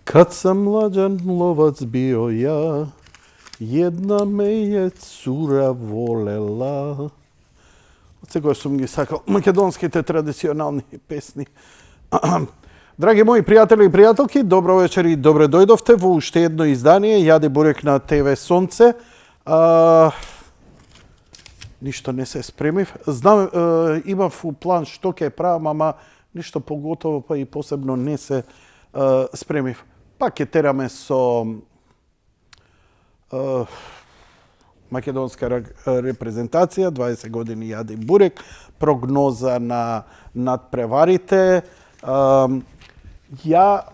Kad sam mlađan lovac bio ja, jedna me je cura volela. Od сега sam ги сакал македонските традиционални песни. Драги мои пријатели и пријателки, добро вечер и добре дојдовте во уште едно издание Јаде Бурек на ТВ Сонце. Ништо не се спремив. Знам, имав у план што ќе правам, ама ништо поготово па и посебно не се спремив. Пак ќе тераме со македонска репрезентација, 20 години Јаде Бурек, прогноза на надпреварите.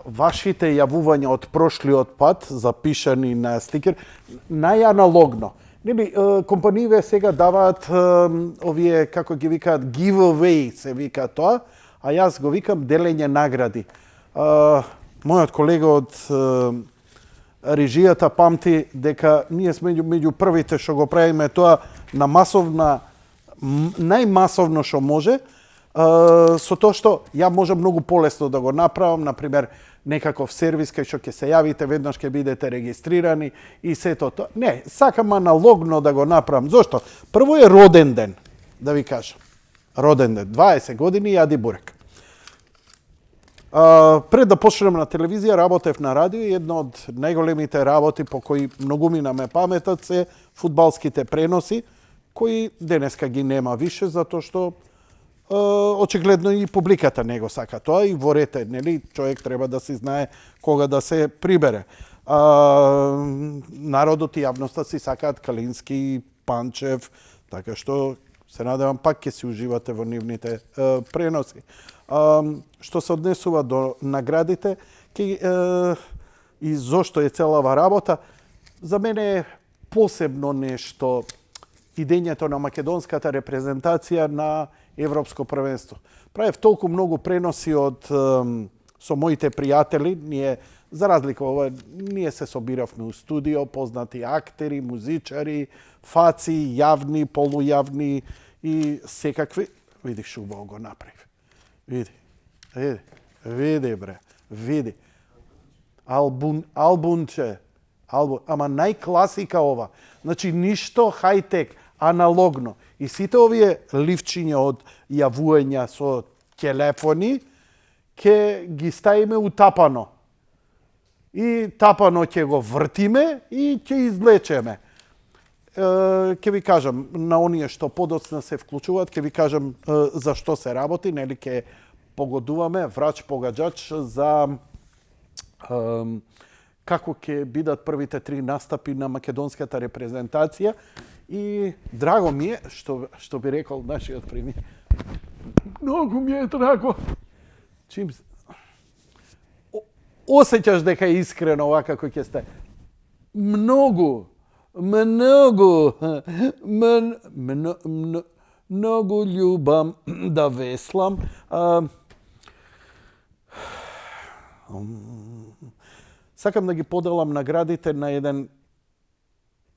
Вашите јавувања од прошлиот пат, запишани на стикер, најаналогно. Нели, компаниите сега даваат овие, како ги викаат, giveaway се вика тоа, а јас го викам делење награди. Мојот колега од режијата памти дека ние сме меѓу првите што го правиме тоа на масовна, најмасовно што може, со тоа што ја можам многу полесно да го направам, например, некаков сервис кај што ќе се јавите, веднаш ќе бидете регистрирани и сето тоа. Не, сакам аналогно да го направам. Зошто? Прво е роден ден, да ви кажам. Роден ден, 20 години Јаде Бурек. Пред да почнем на телевизија, работев на радио и една од најголемите работи по кои многу ми ме паметат се фудбалските преноси, кои денеска ги нема више, затоа што очигледно и публиката не го сака тоа и во рете, нели, човек треба да си знае кога да се прибере. Народот и јавноста си сакаат Калински, Панчев, така што се надевам пак ќе си уживате во нивните преноси. Што се однесува до наградите и зошто е целава работа, за мене е посебно нешто идењето на македонската репрезентација на Европско првенство. Правев толку многу преноси со моите пријатели, ние за разлика ова, ние се собиравме у студио, познати актери, музичари, фаци, јавни, полујавни и секакви. Види што убаво го направив. Види бре, види. Албунче, ама најкласика ова. Значи ништо хајтек, аналогно. И сите овие ливчиња од јавувања со телефони ќе ги ставиме у тапано. И тапано ќе го вртиме и ќе извлечеме. Ќе ви кажам, на оние што подоцна се вклучуваат, ќе ви кажам за што се работи, нели ќе погодуваме врач-погаđач за како ќе бидат првите 3 настапи на македонската репрезентација. И драго ми е, што би рекол нашиот премиер, многу ми е драго. Чим осеќаш дека е искрено овака како ќе сте. Многу љубам да веслам. Сакам да ги поделам наградите на еден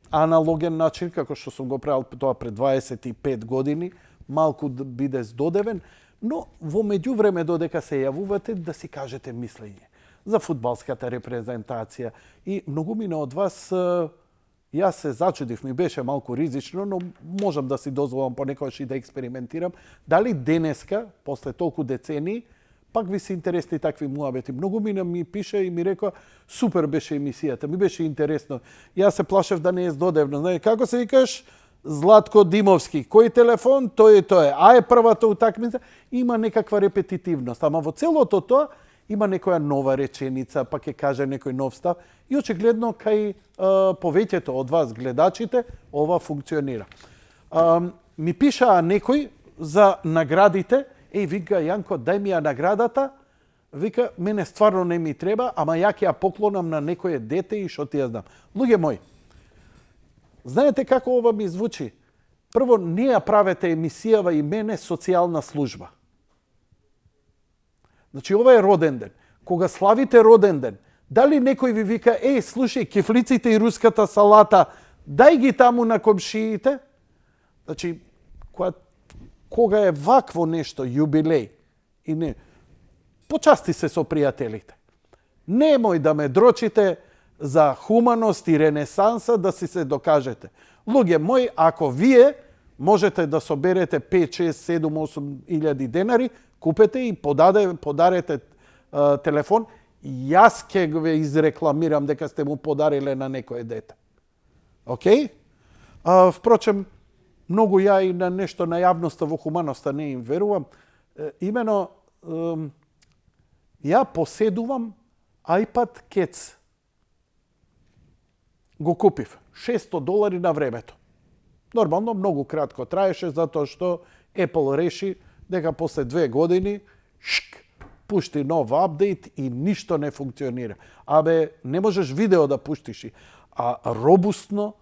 аналоген начин, како што сум го правил тоа пред 25 години, малку да биде здодевен, но во меѓувреме додека се јавувате да си кажете мислење за фудбалската репрезентација. И многумина од вас, јас се зачудив, ми беше малку ризично, но можам да си дозволам понекогаш и да експериментирам. Дали денеска, после толку децении, пак ви се интересни такви муабети. Многумина ми пише и ми рекоа, супер беше емисијата, ми беше интересно. Јас се плашев да не е здодевно. Знаеш, како се викаш? Златко Димовски. Кој телефон? Тој е тој. А е првата утакмица. Има некаква репетитивност. Ама во целото тоа има некоја нова реченица, па ќе каже некој нов став. И очигледно кај повеќето од вас гледачите ова функционира. Ми пишаа некој за наградите. Вика, Јанко, дај ми ја наградата. Вика, мене стварно не ми треба, ама ја ќе ја поклонам на некое дете и што ти ја знам. Луѓе мои, знаете како ова ми звучи? Прво, не ја правете емисијава и мене социјална служба. Значи, ова е роден ден. Кога славите роден ден, дали некој ви вика, слушај, кефлиците и руската салата, дај ги таму на комшиите? Значи, кога е вакво нешто, јубилеј, и не, почасти се со пријателите. Немој да ме дрочите за хуманост и ренесанса да си се докажете. Луѓе мои, ако вие можете да соберете 5, 6, 7, 8 илјади денари, купете и подарете телефон, јас ќе ве изрекламирам дека сте му подариле на некое дете. Океј? Впрочем, многу ја и на нешто на јавноста во хуманоста не им верувам. Имено, ја поседувам iPad Kec. Го купив. $600 на времето. Нормално, многу кратко траеше, затоа што Apple реши дека после 2 години пушти нов апдейт и ништо не функционира. Не можеш видео да пуштиш, а робустно,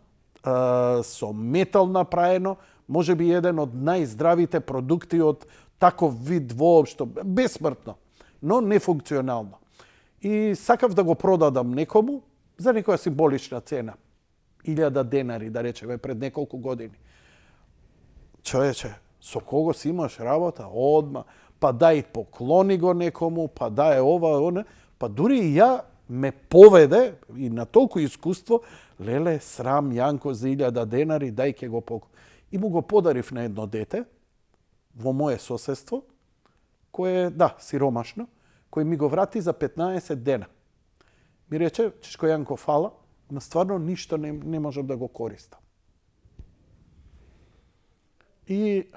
со метал направено, може би еден од најздравите продукти од таков вид воопшто, бесмртно, но нефункционално. И сакав да го продадам некому за некоја символична цена. 1000 денари, да речеме, пред неколку години. Човече, со кого си имаш работа? Одма. Па дај поклони го некому, па дај ова, она. Па дури и ја ме поведе, и на толку искуство, леле, срам, Јанко, за 1000 денари, дај ке го поклони. И му го подарив на едно дете, во моје соседство, кое е, сиромашно, кој ми го врати за 15 дена. Ми рече, чичко Јанко, фала, но стварно ништо не можам да го користам. И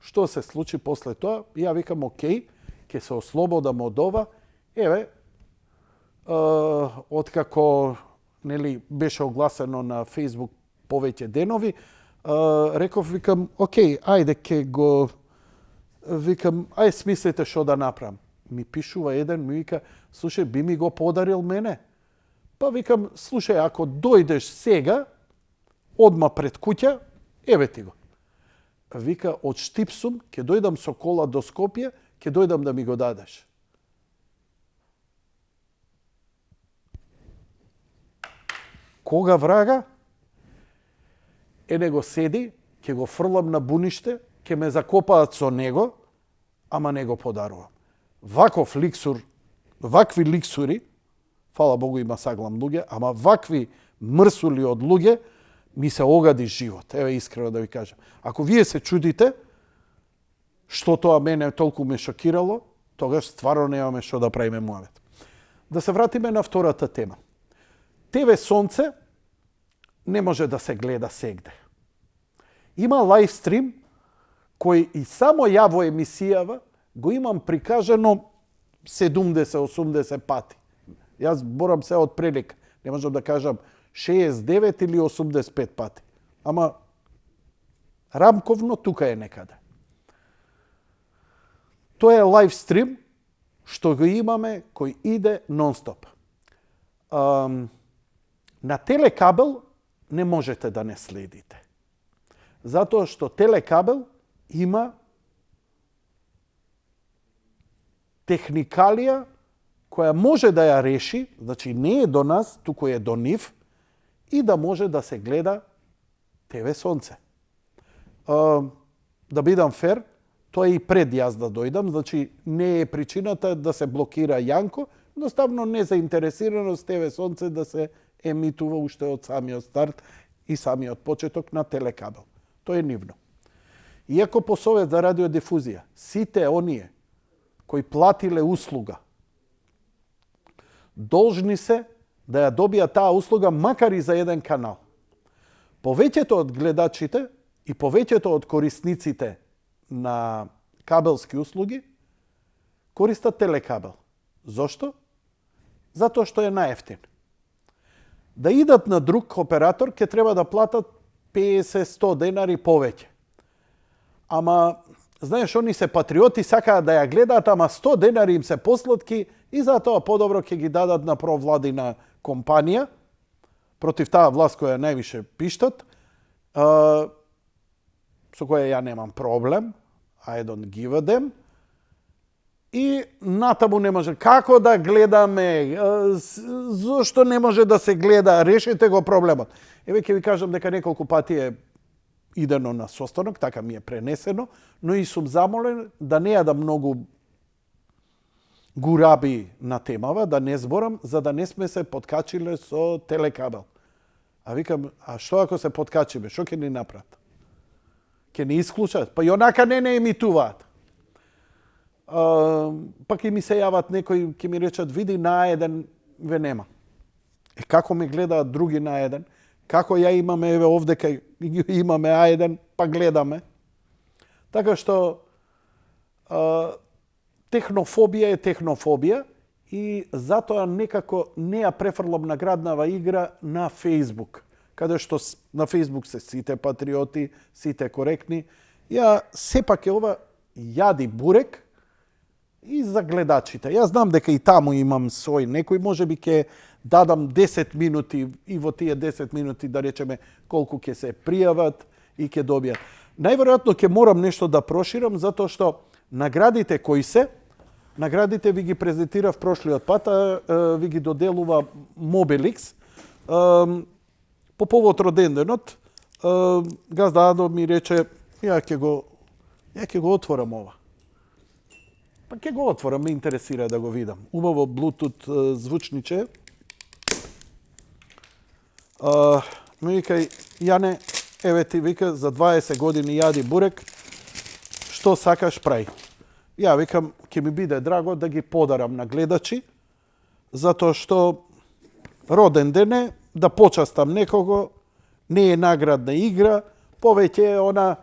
што се случи после тоа? Ја викам, окей, ќе се ослободам од ова. Еве, откако беше огласено на Facebook повеќе денови, реков, викам, окей, ајде ке го... Викам, ај смислите што да направам. Ми пишува еден, ми вика, слушај, би ми го подарил мене? Па викам, слушај, ако дојдеш сега, одма пред куќа, еве ти го. Вика, од Штипсум, ќе дојдам со кола до Скопје, ќе дојдам да ми го дадеш. Кога врага? Него седи, ќе го фрлам на буниште, ќе ме закопаат со него, ама не го подарувам. Вакви ликсури, фала Богу има саглам луѓе, ама вакви мрсули од луѓе ми се огади живот. Еве искрено да ви кажам. Ако вие се чудите што тоа мене толку ме шокирало, тогаш стварно немаме што да правиме муавет. Да се вратиме на втората тема. ТВ Сонце не може да се гледа сегде. Има лайвстрим кој и само ја во емисијава го имам прикажано 70-80 пати. Јас борам се од прилика. Не можам да кажам 69 или 85 пати. Ама рамковно тука е некаде. Тоа е лайвстрим што го имаме кој иде нон-стоп. На телекабел не можете да не следите. Затоа што телекабел има техникалија која може да ја реши, значи не е до нас, туку е до нив, и да може да се гледа ТВ Сонце. Да бидам фер, тоа е и пред јас да дојдам, значи не е причината да се блокира Јанко, едноставно незаинтересираност ТВ Сонце да се емитува уште од самиот старт и самиот почеток на телекабел. Тоа е нивно. Иако по Совет за радиодифузија, сите оние кои платиле услуга, должни се да ја добијат таа услуга макар и за еден канал. Повеќето од гледачите и повеќето од корисниците на кабелски услуги користат телекабел. Зошто? Затоа што е најефтин. Да идат на друг оператор, ќе треба да платат 50-100 денари повеќе. Ама, знаеш, они се патриоти, сакаат да ја гледаат, ама 100 денари им се посладки и затоа подобро ќе ги дадат на провладина компанија, против таа власт која највише пиштат, со која ја немам проблем, I don't give a damn, и натаму не може. Како да гледаме? Зошто не може да се гледа? Решете го проблемот. Еве ќе ви кажам дека неколку пати е идено на состанок, така ми е пренесено, но и сум замолен да не јадам многу гураби на темава, да не зборам, за да не сме се подкачиле со телекабел. А викам, а што ако се подкачиме? Што ќе ни направат? Ќе ни исклучат? Па и онака не емитуваат. Па ќе ми се јават некои, ќе ми речат, види на еден ве нема. Како ме гледаат други на еден? Како ја имаме еве овде кај имаме А1, па гледаме. Така што технофобија е технофобија и затоа некако не ја префрлам награднава игра на Фејсбук, каде што на Фејсбук се сите патриоти, сите коректни. Ја сепак е ова јади бурек и за гледачите. Јас знам дека и таму имам свој некој, можеби ќе дадам 10 минути и во тие 10 минути да речеме колку ќе се пријават и ќе добијат. Најверојатно ќе морам нешто да проширам, затоа што наградите кои се, наградите ви ги презентирав прошлиот пат, ви ги доделува Mobilix. По повод роденденот, газда Адо ми рече, ја ќе го отворам ова. Па ќе го отворам, ме интересира да го видам. Убаво Bluetooth звучниче. Ми вика, Јане, еве ти вика, за 20 години јади бурек, што сакаш прај. Ја викам, ќе ми биде драго да ги подарам на гледачи, затоа што роден ден е, да почастам некого, не е наградна игра, повеќе е она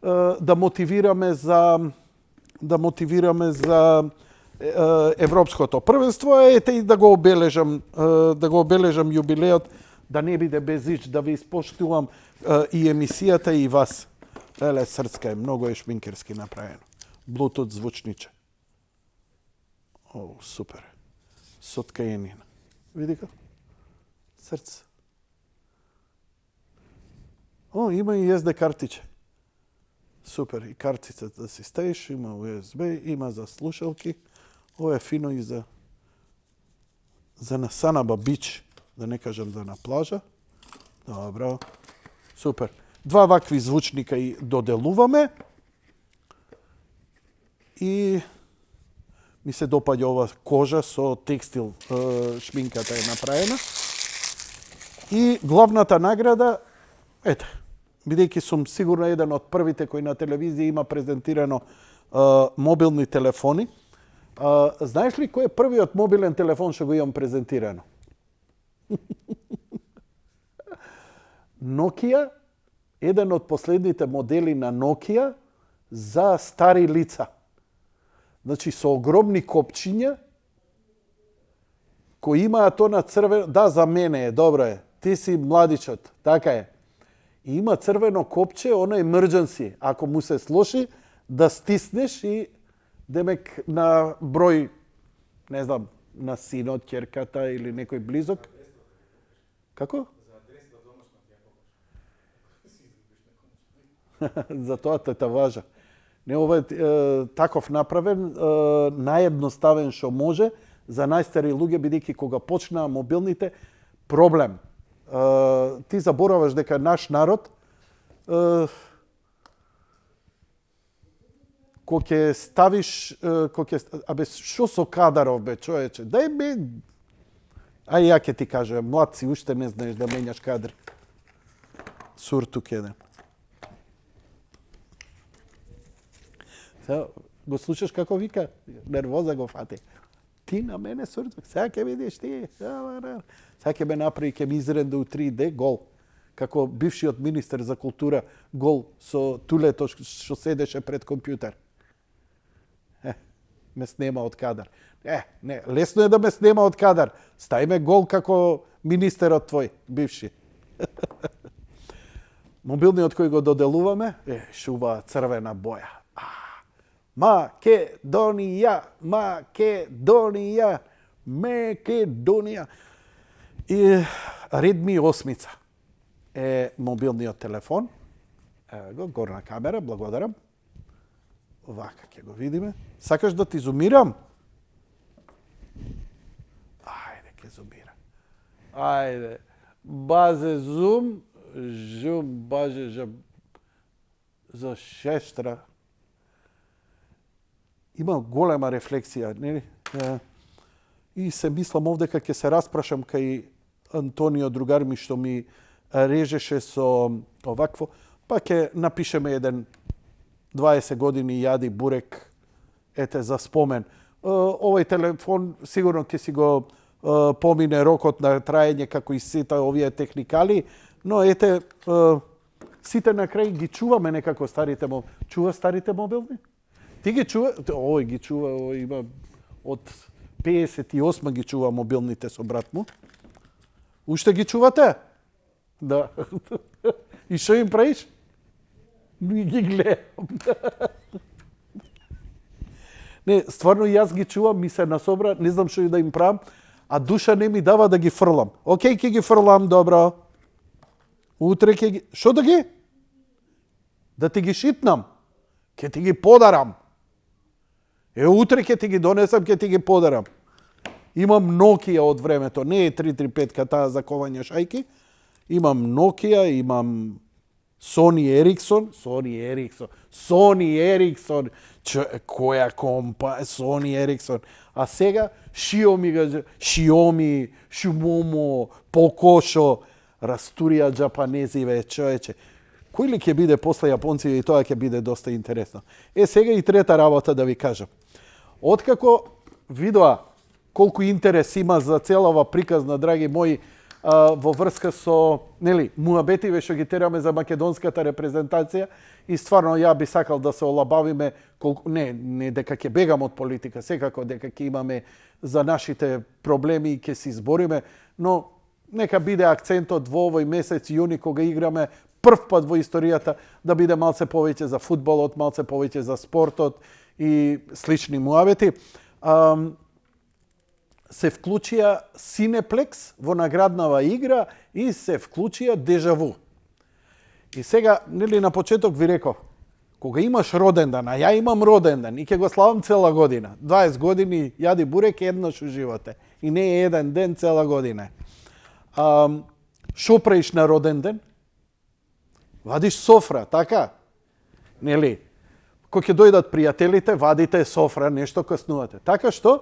да мотивираме за европското првенство, ете и да го обележам јубилеот, да не биде без ич, да ви испоштувам и емисијата и вас. Еле, срцка е, многу е шминкерски направено. Bluetooth звучниче. О, супер. Сотка јенина. Види како? Срце. О, има и SD картиче. Супер. И картицата да си ставиш, има USB, има за слушалки. Ова е фино и за насанаба бич, да не кажам за на плажа. Добро. Супер. Два вакви звучника и доделуваме. И ми се допаѓа ова кожа со текстил, шминката е направена. И главната награда, ете, бидејќи сум сигурно еден од првите кои на телевизија има презентирано мобилни телефони. Знаеш ли кој е првиот мобилен телефон што го имам презентирано? Nokia, еден од последните модели на Nokia за стари лица. Значи, со огромни копчиња, кои имаат она црвено... Да, за мене е, добро е. Ти си младичот, така е. И има црвено копче, оно е emergency. Ако му се слоши, да стиснеш и демек на број, не знам, на синот, ќерката или некој близок. Како? За тоа те важа. Не, ова е таков направен, наједноставен што може за најстари луѓе, бидејќи кога почнаа мобилните, проблем. Ти забораваш дека наш народ, кога ќе ставиш, абе, шо со кадаров, бе, човече? Дај, бе, ај, ја ќе ти кажам, млад си, уште не знаеш да менјаш кадри. Суртук еден. Го слушаш како вика, нервоза го фати. Ти на мене суртук, сега ќе видиш ти. Сега ќе ме направи, ќе ми изренда у 3D гол. Како бившиот министер за култура, гол со тулето што седеше пред компјутер. Ме снема од кадар. Не, лесно е да ме снема од кадар. Стај ме гол како министерот твој, бивши. Мобилниот кој го доделуваме, шуба црвена боја. Македонија, Македонија, Македонија. И Redmi 8 е мобилниот телефон. Ево го, горна камера, благодарам. Вака ќе го видиме. Сакаш да ти зумирам? Ајде, ќе зумира. Ајде. Базе зум, баже за шестра. Има голема рефлексија, нели? И се мислам овде кога ќе се распрашам кај Антонио, другар ми што ми режеше со овакво, па ќе напишеме еден 20 години јади бурек, ете, за спомен. Овој телефон сигурно ќе си го помине рокот на траење како и сите овие техникали, но ете, сите на крај ги чуваме некако старите мобилни. Чува старите мобилни? Ти ги чува? Овој ги чува, овој има од 58 ги чува мобилните со брат му. Уште ги чувате? Да. И што им правиш? Ги гледам. Не, стварно јас ги чувам, ми се насобра, не знам што и да им правам, а душа не ми дава да ги фрлам. Океј, ќе ги фрлам, добро. Утре ќе ги... Што да ги? Да ти ги шитнам. Ќе ти ги подарам. Утре ќе ти ги донесам, ќе ти ги подарам. Имам Nokia од времето, не е 335 таа за ковање шајки. Имам Nokia, имам Sony Ericsson. Која компа, Sony Ericsson. А сега Xiaomi, Shumomo, Pococho, растурија джапанезиве, човече. Кој ли ќе биде после јапонци и тоа ќе биде доста интересно. Сега и трета работа да ви кажам. Откако видоа колку интерес има за целава приказна, драги мои, во врска со, муабетиве што ги тераме за македонската репрезентација, и стварно ја би сакал да се олабавиме, не дека ќе бегам од политика, секако дека ќе имаме за нашите проблеми и ќе се избориме, но нека биде акцентот во овој месец јуни кога играме прв пат во историјата да биде малце повеќе за фудбалот, малце повеќе за спортот и слични муабети. Се вклучија Cineplex во награднава игра и се вклучија Дежаву. И сега, на почеток ви реков, кога имаш роден дан, а ја имам роден дан и ќе го славам цела година, 20 години јади бурек еднаш у животе и не е еден ден, цела година. Шо правиш на роден ден? Вадиш софра, така? Нели? Кога ќе дојдат пријателите, вадите софра, нешто каснувате. Така што,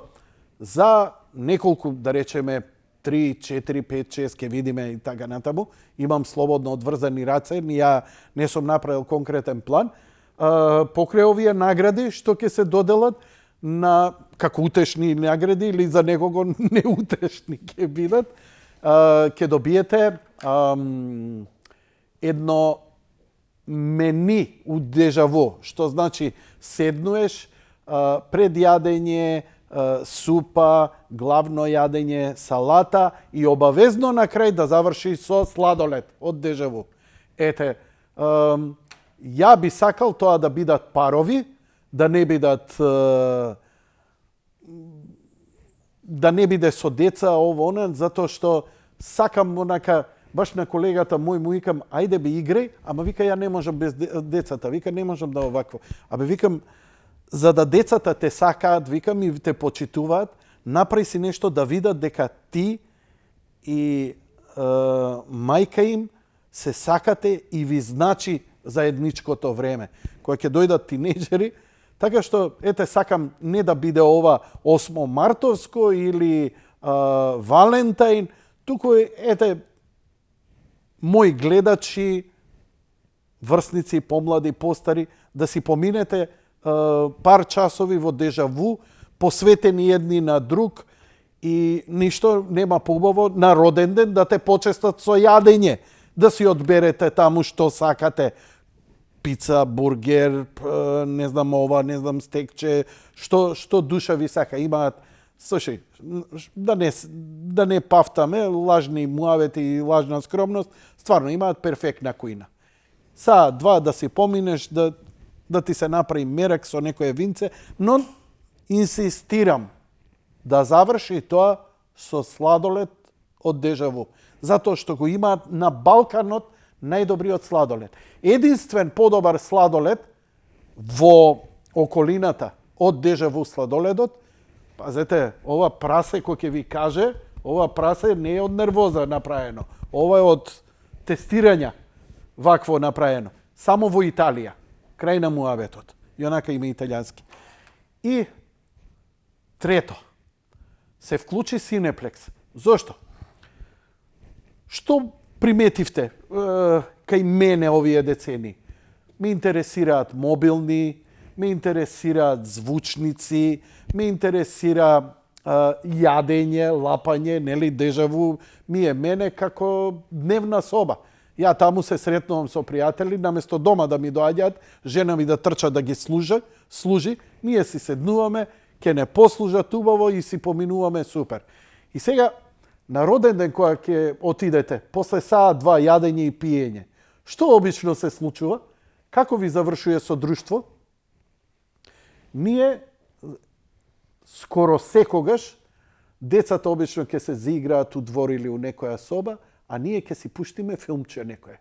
за неколку, да речеме, 3, 4, 5, 6, ќе видиме и така натаму, имам слободно одврзани раце, ја не сум направил конкретен план, покрај овие награди што ќе се доделат на како утешни награди или за некого неутешни ќе бидат, ќе добиете едно мени у Дежаву, што значи седнуеш пред јадење, супа, главно јадење, салата и обавезно на крај да заврши со сладолед од Дежаву. Ете, ја би сакал тоа да бидат парови, да не бидат да не биде со деца ово она, затоа што сакам онака баш на колегата мој му викам ајде би играј, ама вика ја не можам без децата, вика не можам да овакво. Абе викам за да децата те сакаат, викам и те почитуваат, направи си нешто да видат дека ти и мајка им се сакате и ви значи заедничкото време. Кога ќе дојдат тинејџери, така што ете сакам не да биде ова 8 мартовско или Валентајн, туку ете мои гледачи, врсници, помлади, постари, да си поминете пар часови во Дежаву, посветени едни на друг и ништо нема поубаво на роден ден да те почестат со јадење, да си одберете таму што сакате. Пица, бургер, не знам ова, не знам стекче, што душа ви сака. Имаат, слушај, да не пафтаме, лажни муавети и лажна скромност, стварно имаат перфектна кујна. Са, два да си поминеш, да ти се направи мерак со некое винце, но инсистирам да заврши тоа со сладолед од Дежаву. Затоа што го имаат на Балканот најдобриот сладолед. Единствен подобар сладолед во околината од Дежаву сладоледот, пазете, ова прасе кој ќе ви каже, ова прасе не е од нервоза направено. Ова е од тестирања вакво направено. Само во Италија, крај на муабетот. И онака има италијански. И трето, се вклучи Cineplex. Зошто? Што приметивте кај мене овие децени? Ме интересираат мобилни, ме интересираат звучници, ме интересира јадење, лапање, нели, дежаву ми е мене како дневна соба. Ја таму се сретнувам со пријатели, наместо дома да ми доаѓаат, жена ми да трча да ги служи, ние си седнуваме, ќе не послужат убаво и си поминуваме супер. И сега, на роден ден која ќе отидете, после саат-два јадење и пиење, што обично се случува? Како ви завршува со друштво? Ние скоро секогаш децата обично ќе се заиграат у двор или у некоја соба, а ние ќе си пуштиме филмче некое.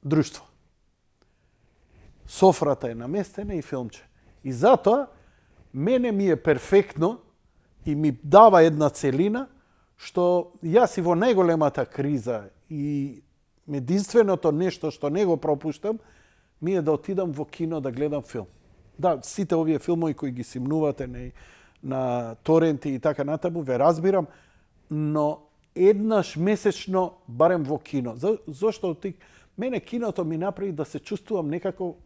Друштво. Софрата е наместена и филмче. И затоа мене ми е перфектно и ми дава една целина што јас и во најголемата криза и единственото нешто што не го пропуштам ми е да отидам во кино да гледам филм. Да, сите овие филмови кои ги симнувате на торенти и така натаму, ве разбирам, но еднаш месечно барем во кино. Зошто мене киното ми направи да се чувствувам некако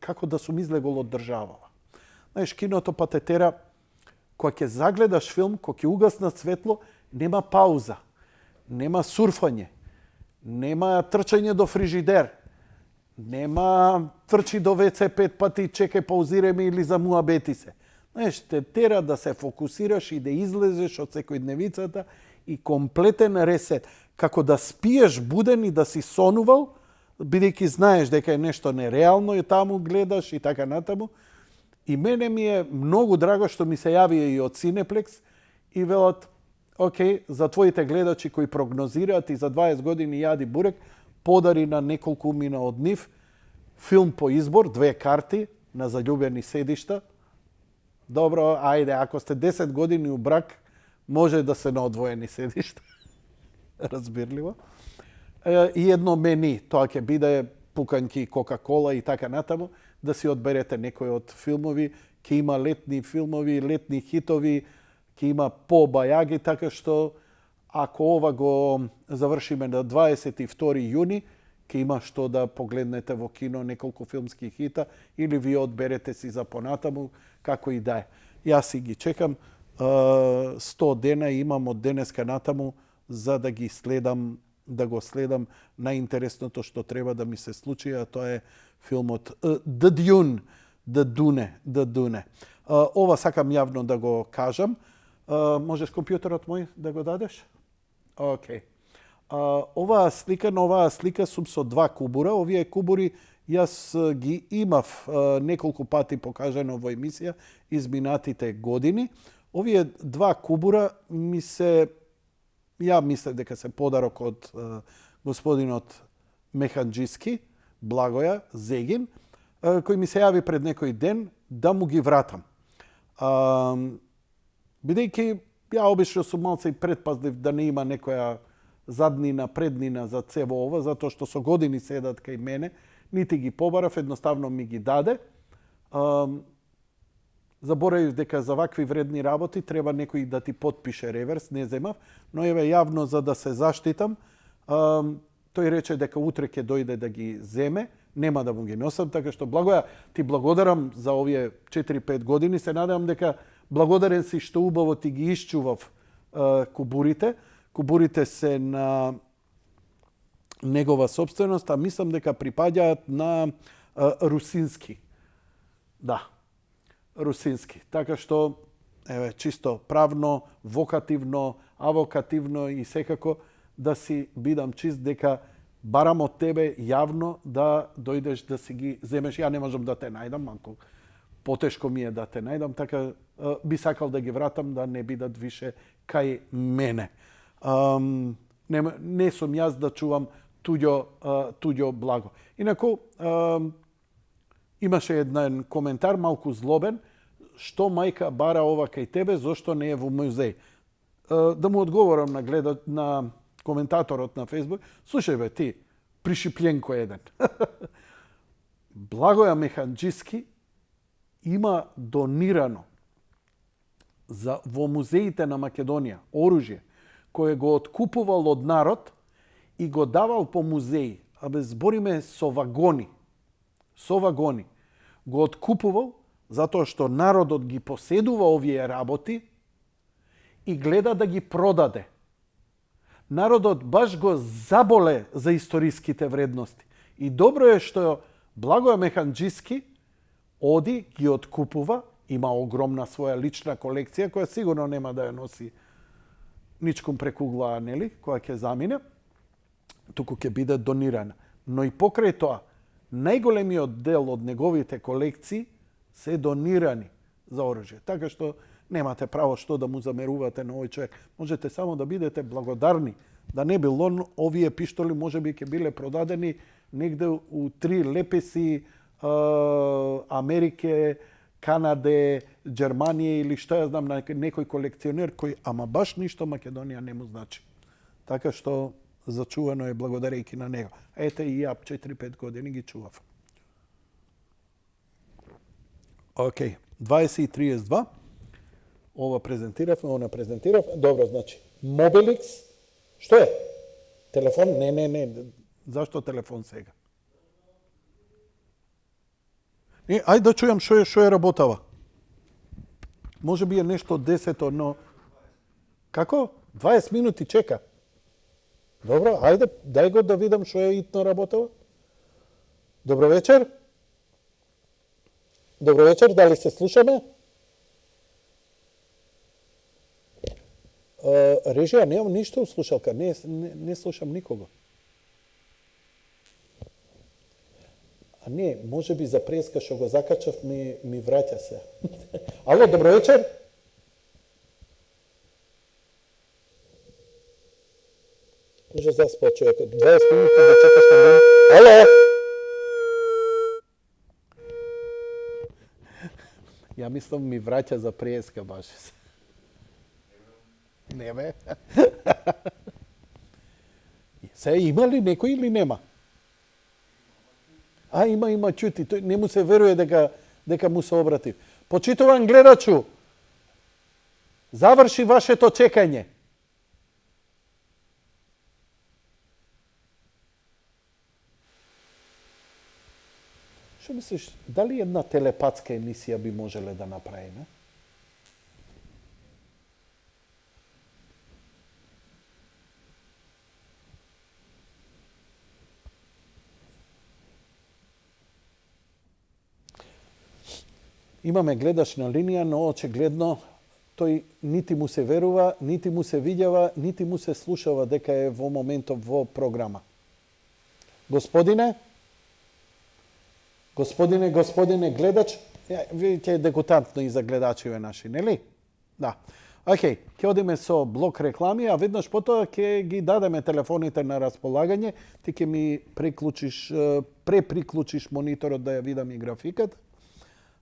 како да сум излегол од државава. Знаеш, киното па те тера, кога ќе загледаш филм, кога ќе угаснат светло, нема пауза, нема сурфање, нема трчање до фрижидер, нема трчи до ВЦ 5 пати, чекај, паузирај ме или за муабети се. Знаеш, те тера да се фокусираш и да излезеш од секојдневицата и комплетен ресет. Како да спиеш буден и да си сонувал, бидејќи знаеш дека е нешто нереално и таму гледаш и така натаму. И мене ми е многу драго што ми се јавија и од Cineplex и велат, окей, за твоите гледачи кои прогнозираат и за 20 години јади бурек, подари на неколку мина од нив филм по избор, 2 карти на заљубени седишта. Добро, ајде, ако сте 10 години у брак, може да се на одвоени седишта. Разбирливо. И едно мени, тоа ќе биде пуканки, Кока-кола и така натаму, да си одберете некој од филмови, ќе има летни филмови, летни хитови, ќе има по бајаги, така што ако ова го завршиме на 22 јуни, ќе има што да погледнете во кино неколку филмски хита или ви одберете си за понатаму, како и да е. Јас си ги чекам, 100 дена имам од денеска натаму за да ги следам, да го следам најинтересното што треба да ми се случи, а тоа е филмот The Dune, The Dune. Ова сакам јавно да го кажам. Можеш компјутерот мој да го дадеш? Океј. Оваа слика сум со 2 кубура. Овие кубури јас ги имав неколку пати покажано во емисија изминатите години. Овие 2 кубура ја мислев дека се подарок од господинот Механџиски, Благоја Зегин, кој ми се јави пред некој ден да му ги вратам. Бидејќи ја обично сум малце и предпазлив да не има некоја заднина, преднина за цево ова, затоа што со години седат кај мене, нити ги побарав, едноставно ми ги даде. Заборавив дека за вакви вредни работи треба некој да ти потпише реверс, не земав, но еве јавно за да се заштитам, тој рече дека утре ќе дојде да ги земе, нема да му ги носам, така што Благоја, ти благодарам за овие 4-5 години, се надевам дека благодарен си што убаво ти ги исчував кубурите. Кубурите се на негова собственост, а мислам дека припаѓаат на Русински. Да, Русински. Така што, еве, чисто правно, вокативно, авокативно и секако да си бидам чист дека барам од тебе јавно да дојдеш да си ги земеш. Ја не можам да те најдам, малку потешко ми е да те најдам, така би сакал да ги вратам да не бидат више кај мене. Не сум јас да чувам туѓо благо. Инаку, имаше еден коментар, малку злобен, што мајка бара ова кај тебе, зошто не е во музеј? Да му одговорам на коментаторот на Фейсбук, слушај бе, ти, пришипленко еден. Благоја Механџиски има донирано во музеите на Македонија оружје кое го откупувал од народ и го давал по музеи, збориме со вагони. Со вагони. Го откупувал затоа што народот ги поседува овие работи и гледа да ги продаде. Народот баш го заболе за историските вредности. И добро е што Благоје Механџиски оди, ги откупува, има огромна своја лична колекција, која сигурно нема да ја носи ничком преку глава, нели, која ќе замине, туку ќе биде донирана. Но и покрај тоа, најголемиот дел од неговите колекции се донирани за оружје. Така што немате право што да му замерувате на овој човек. Можете само да бидете благодарни да не бил он, овие пиштоли можеби ќе биле продадени негде у 3 лепеси Америке, Канаде, Германија или што ја знам на некој колекционер кој ама баш ништо Македонија не му значи. Така што зачувано е благодарејќи на него. Ете и ја 4-5 години ги чував. Океј, 20:32. Ова презентиравме, она презентирав. Добро, значи, Mobilix. Што е? Телефон? Не. Зашто телефон сега? Ајде да чујам што е работава. Може би е нешто 10, но... Како? 20 минути чека. Добро, ајде, дај го да видам што е итно работава. Добро вечер. Добро вечер, дали се слушаме? Режија, немам ништо у слушалка, не слушам никого. А не, може би за преска што го закачав ми враќа се. Ало, добро вечер. Може заспал човекот. 20 минути да чекаш на мен. Ало! Ја мислам ми враќа за преска баш. Не бе. Се има ли некој или нема? Има, чути, тој не му се веруе дека му се обрати. Почитуван гледачу, заврши вашето чекање. Што мислиш, дали една телепатска емисија би можеле да направиме? Имаме гледач на линија, но очигледно тој нити му се верува, нити му се видјава, нити му се слушава дека е во моментов во програма. Господине, гледач, видите е дегутантно и за гледачиве наши, нели? Да. Океј, ќе одиме со блок реклами, а веднаш потоа ќе ги дадеме телефоните на располагање, ти ќе ми преприклучиш мониторот да ја видам и графиката,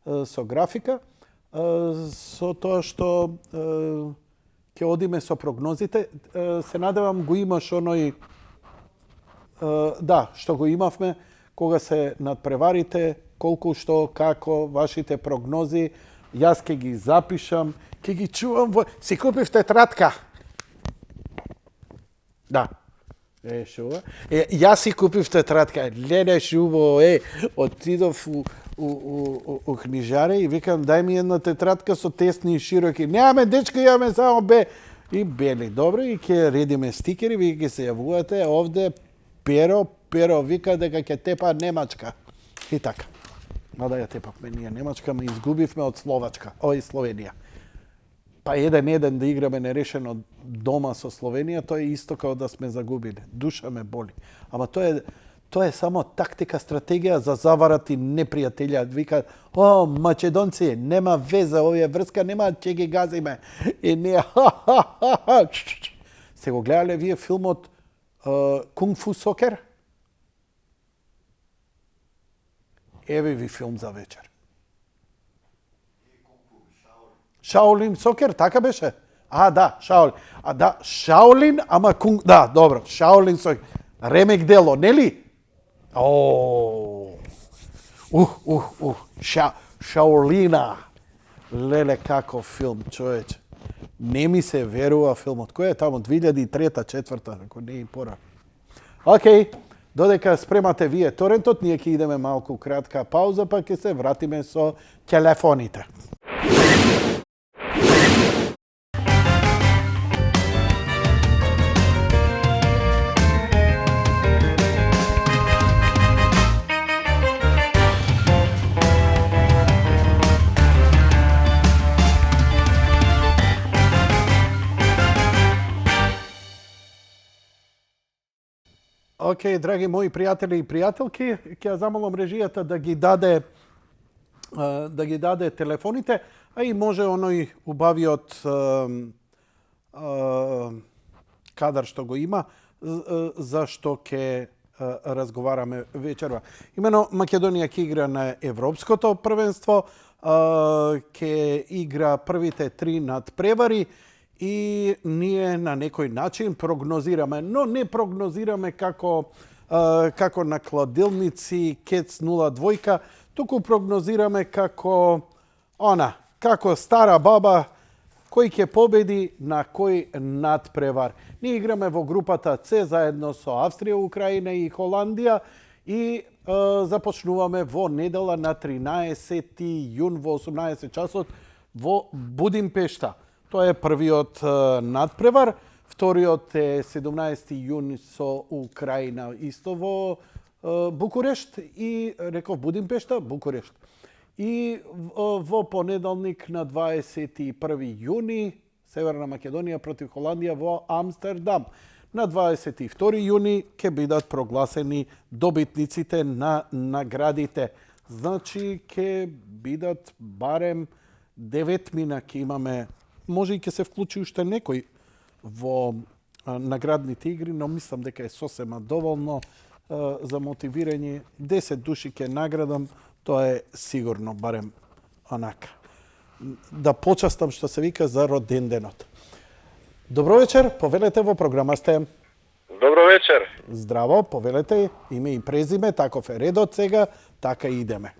со графика, со тоа што ќе одиме со прогнозите. Се надевам го имаш оној, да, што го имавме, кога се надпреварите, колку што, како, вашите прогнози, јас ќе ги запишам, ќе ги чувам Си купив тетрадка? Да. Шува. Јас си купив тетрадка. Леле, шубо, отидов у книжаре и викам, дај ми една тетрадка со тесни и широки. Немаме, дечка, имаме само Б. И бели, добро, и ќе редиме стикери, ви ќе се јавувате овде, Pero вика дека ќе тепа Немачка. И така. Мада ја тепавме ние Немачка, ме изгубивме од Словенија. Па 1-1 да играме нерешено дома со Словенија, тоа е исто како да сме загубили. Душа ме боли. Ама тоа е само тактика, стратегија за заварати непријателја. Викаат, македонци, нема веза, овие врска, нема, ќе ги газиме. И ние, Сте го гледале вие филмот Кунг Фу Сокер? Еве ви филм за вечер. Шаолин Сокер, така беше? Да, Шаолин. Да, Шаолин, ама Кунг... Да, добро, Шаолин Сокер. Ремек дело, нели? Шаолина. Леле, каков филм, човече. Не ми се верува филмот. Кој е тамо 2003-2004, ако не и пора. Океј, додека спремате вие торентот, ние ќе идеме малку кратка пауза, па ќе се вратиме со телефоните. Океј, драги мои пријатели и пријателки, ќе ја замолам режијата да ги даде телефоните, а и може оној убавиот кадар што го има, зашто ќе разговараме вечерва. Имено Македонија ќе игра на Европското првенство, ќе игра првите 3 надпревари, и ние на некој начин прогнозираме, но не прогнозираме како на кладилници Кец 02, туку прогнозираме како стара баба кој ќе победи на кој надпревар. Ние играме во групата С заедно со Австрија, Украина и Холандија и започнуваме во недела на 13 јун во 18 часот во Будимпешта. Тоа е првиот надпревар, вториот е 17 јуни со Украина, исто во Букурешт и реков Будимпешта, Букурешт. И во понеделник на 21 јуни Северна Македонија против Холандија во Амстердам. На 22 јуни ќе бидат прогласени добитниците на наградите. Значи ќе бидат барем 9 мина ќе имаме. Може и ќе се вклучи уште некој во наградните игри, но мислам дека е сосема доволно за мотивирање. 10 души ќе наградам, тоа е сигурно, барем онака. Да почастам, што се вика, за роденденот. Добро вечер, повелете во програма сте. Добро вечер. Здраво, повелете име и презиме, таков е редот сега, така и идеме.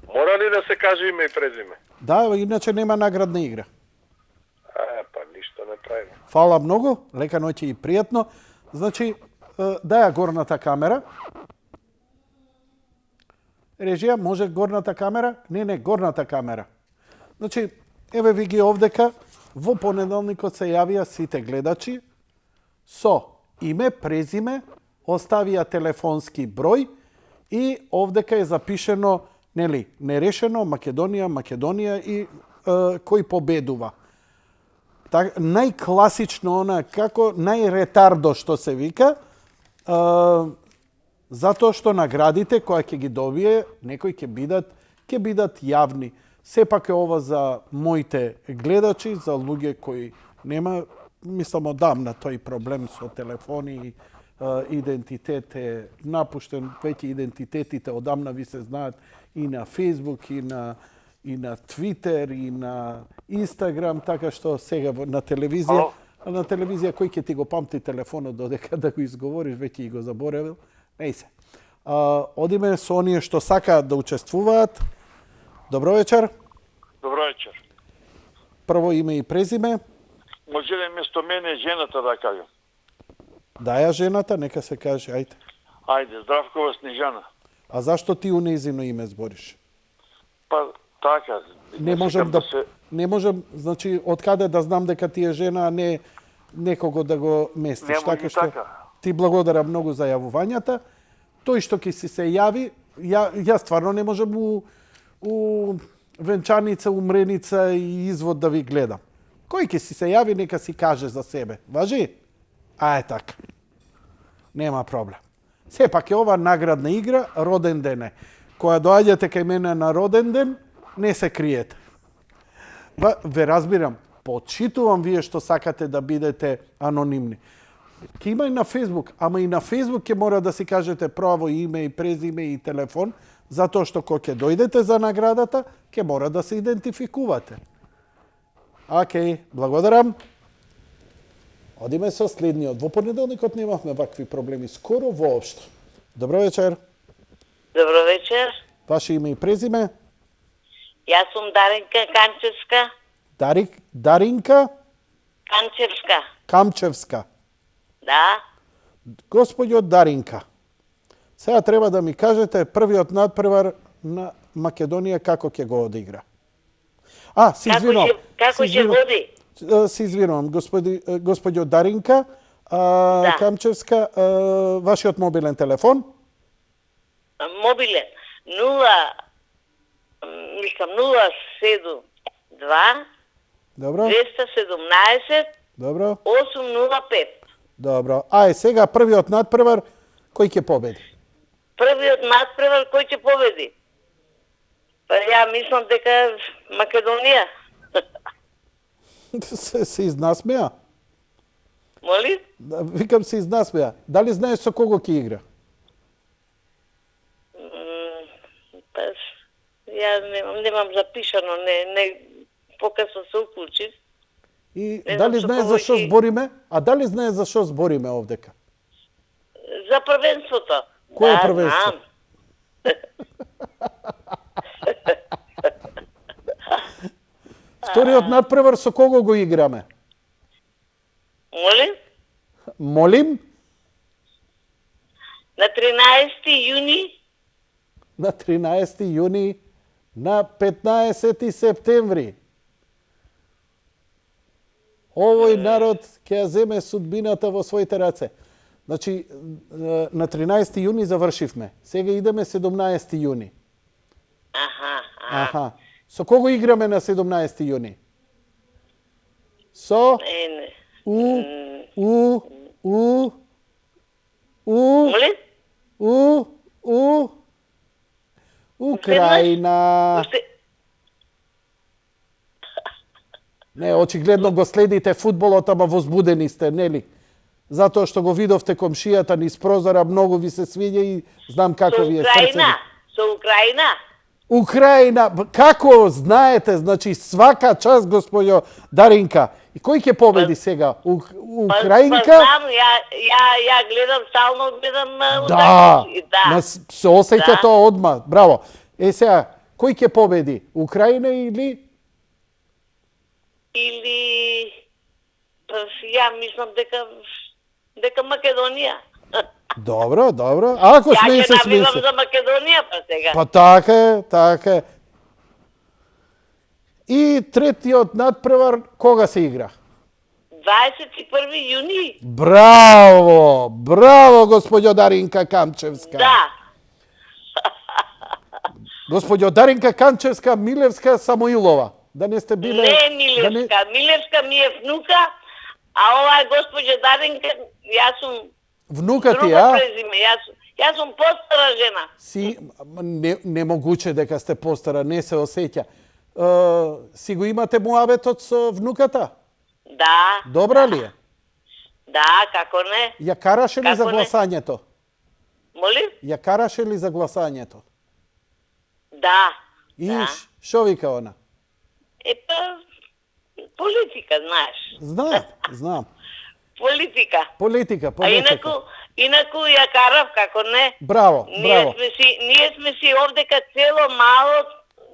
Мора ли да се каже име и презиме? Да, иначе нема наградна игра. Па ништо не правиме. Фала многу, лека ноќе и пријатно. Значи, даја горната камера. Режија, може горната камера? Не, горната камера. Значи, еве ви ги овдека, во понеделникот се јавија сите гледачи со име, презиме, оставија телефонски број и овдека е запишено, нели, нерешено, Македонија и кој победува. Најкласично, како најретардо што се вика, затоа што наградите кои ќе ги добие, некои ќе бидат јавни. Сепак е ова за моите гледачи, за луѓе кои нема, мислам, одамна тој проблем со телефони, идентитет е напуштен, веќе идентитетите одамна ви се знаат и на Facebook, и на Twitter, и на Instagram, така што сега на телевизија, кој ќе ти го памти телефонот додека да го изговориш, веќе и го заборавил. Не се. Одиме со оние што сакаат да учествуваат. Добро вечер. Добро вечер. Прво име и презиме. Може ли место мене жената да кажам? Даја жената, нека се каже, ајде. Ајде, Здравкова Снежана. А зашто ти у нејзино име збориш? Па така. Не можам, значи, од каде да знам дека ти е жена, а не некого да го местиш. Така што ти благодарам многу за јавувањата. Тој што ќе си се јави, ја стварно не можам у венчаница, умреница и извод да ви гледам. Кој ќе си се јави, нека си каже за себе. Важи? А е така. Нема проблем. Сепак е ова наградна игра, роден ден е. Која доаѓате кај мене на роден ден, не се криете. Ве разбирам, почитувам вие што сакате да бидете анонимни. Ке има и на Facebook, ама и на Facebook ќе мора да си кажете право име и презиме и телефон, затоа што кога ќе дојдете за наградата, ќе мора да се идентификувате. Океј, благодарам. Одиме со следниот. Во понеделникот немавме вакви проблеми, скоро воопшто. Добро вечер. Добро вечер. Ваше име и презиме? Јас сум Даринка Канчевска. Даринка Канчевска. Камчевска. Да. Господјо Даринка, сега треба да ми кажете првиот надпревар на Македонија како ќе го одигра. Се извинувам. Како ќе води? Се извинувам, господјо Даринка Камчевска, вашиот мобилен телефон? Мобилен 072 Добро. 217 Добро. 805. Добро. Сега првиот надпревар кој ќе победи? Првиот надпревар кој ќе победи? Па ја мислам дека Македонија. се изнасмеа? Моли? Викам се изнасмеа. Дали знаеш со кого ќе игра? Па, ја немам запишано, не покасно се уклучив. И Не дали знам со знаеш кого за што ќе- збориме? А дали знаеш за што збориме овдека? За првенството. Кое Да, првенство? знам. Вториот надпревар со кого го играме? Моли? Молим? На 13 јуни На 13 јуни, на 15 септември. Овој народ ќе ја земе судбината во своите раце. Значи, на 13 јуни завршивме. Сега идеме 17 јуни. Аха. Со кого играме на 17 јуни? Со Не. Моли? Украина. Уште Не, очигледно го следите фудбалот, ама возбудени сте, нели? Затоа што го видовте комшијата низ прозора, многу ви се свиѓа и знам како ви е срцето. Со Украина. Украина, како знаете, значи свака час, господјо Даринка. И кој ќе победи сега? Украинка? Па знам, ја гледам, стално гледам Да, утакмици, да. се осеќа Да. тоа одма. Браво. Сега, кој ќе победи? Украина или? Или па, ја мислам дека Македонија. Добро, добро. Ако Ја сме и ќе се навивам смисли. за Македонија па сега. Па така е, така е. И третиот надпревар кога се игра? 21 јуни. Браво! Браво, господјо Даринка Камчевска. Да. Господјо Даринка Камчевска, Милевска, Самоилова. Да не сте биле... Не Милевска. Милевска ми е внука, а ова е госпоđа Даринка, јас сум Внука ти, друго а? презиме. Јас сум постара жена. Си, немогуче дека сте постара, не се осеќа. Си го имате муабетот со внуката? Да. Добра ли е? Да, како не? Ја караше ли за Како не? гласањето? Моли? Ја караше ли за гласањето? Да. И Да. шо вика она? Епа, политика, знаеш. Знам. Политика. Политика, А политика. инаку ја карав, како не? Браво, браво. Ние сме си овдека цело мало